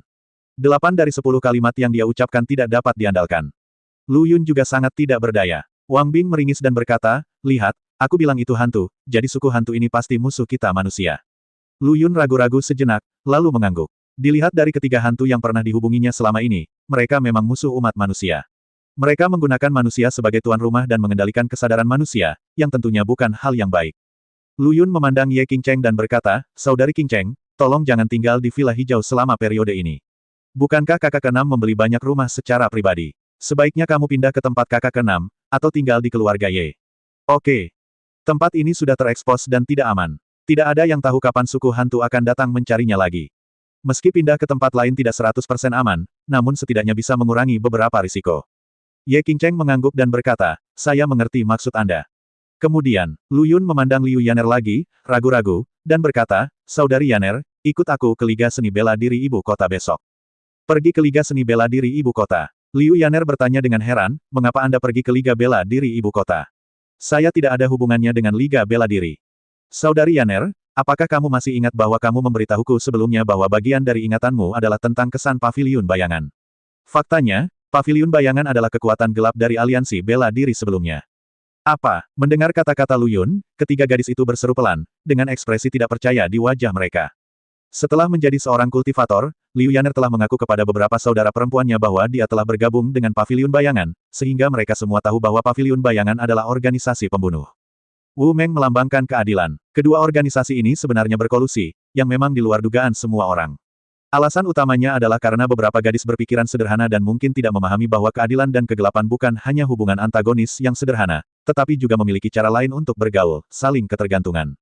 8 dari 10 kalimat yang dia ucapkan tidak dapat diandalkan. Lu Yun juga sangat tidak berdaya. Wang Bing meringis dan berkata, lihat, aku bilang itu hantu, jadi suku hantu ini pasti musuh kita manusia. Lu Yun ragu-ragu sejenak, lalu mengangguk. Dilihat dari ketiga hantu yang pernah dihubunginya selama ini, mereka memang musuh umat manusia. Mereka menggunakan manusia sebagai tuan rumah dan mengendalikan kesadaran manusia, yang tentunya bukan hal yang baik. Lu Yun memandang Ye Qingcheng dan berkata, Saudari Qingcheng, tolong jangan tinggal di Villa Hijau selama periode ini. Bukankah kakak keenam membeli banyak rumah secara pribadi? Sebaiknya kamu pindah ke tempat kakak keenam, atau tinggal di keluarga Ye. Oke. Tempat ini sudah terekspos dan tidak aman. Tidak ada yang tahu kapan suku hantu akan datang mencarinya lagi. Meski pindah ke tempat lain tidak 100% aman, namun setidaknya bisa mengurangi beberapa risiko. Ye Qingcheng mengangguk dan berkata, saya mengerti maksud Anda. Kemudian, Lu Yun memandang Liu Yaner lagi, ragu-ragu, dan berkata, Saudari Yaner, ikut aku ke Liga Seni Bela Diri Ibu Kota besok. Pergi ke Liga Seni Bela Diri Ibu Kota. Liu Yaner bertanya dengan heran, mengapa Anda pergi ke Liga Bela Diri Ibu Kota? Saya tidak ada hubungannya dengan Liga Bela Diri. Saudari Yaner, apakah kamu masih ingat bahwa kamu memberitahuku sebelumnya bahwa bagian dari ingatanmu adalah tentang kesan Paviliun Bayangan? Faktanya, Paviliun Bayangan adalah kekuatan gelap dari aliansi bela diri sebelumnya. Apa? Mendengar kata-kata Lu Yun, ketiga gadis itu berseru pelan, dengan ekspresi tidak percaya di wajah mereka. Setelah menjadi seorang kultivator, Liu Yaner telah mengaku kepada beberapa saudara perempuannya bahwa dia telah bergabung dengan Paviliun Bayangan, sehingga mereka semua tahu bahwa Paviliun Bayangan adalah organisasi pembunuh. Wu Meng melambangkan keadilan. Kedua organisasi ini sebenarnya berkolusi, yang memang di luar dugaan semua orang. Alasan utamanya adalah karena beberapa gadis berpikiran sederhana dan mungkin tidak memahami bahwa keadilan dan kegelapan bukan hanya hubungan antagonis yang sederhana, tetapi juga memiliki cara lain untuk bergaul, saling ketergantungan.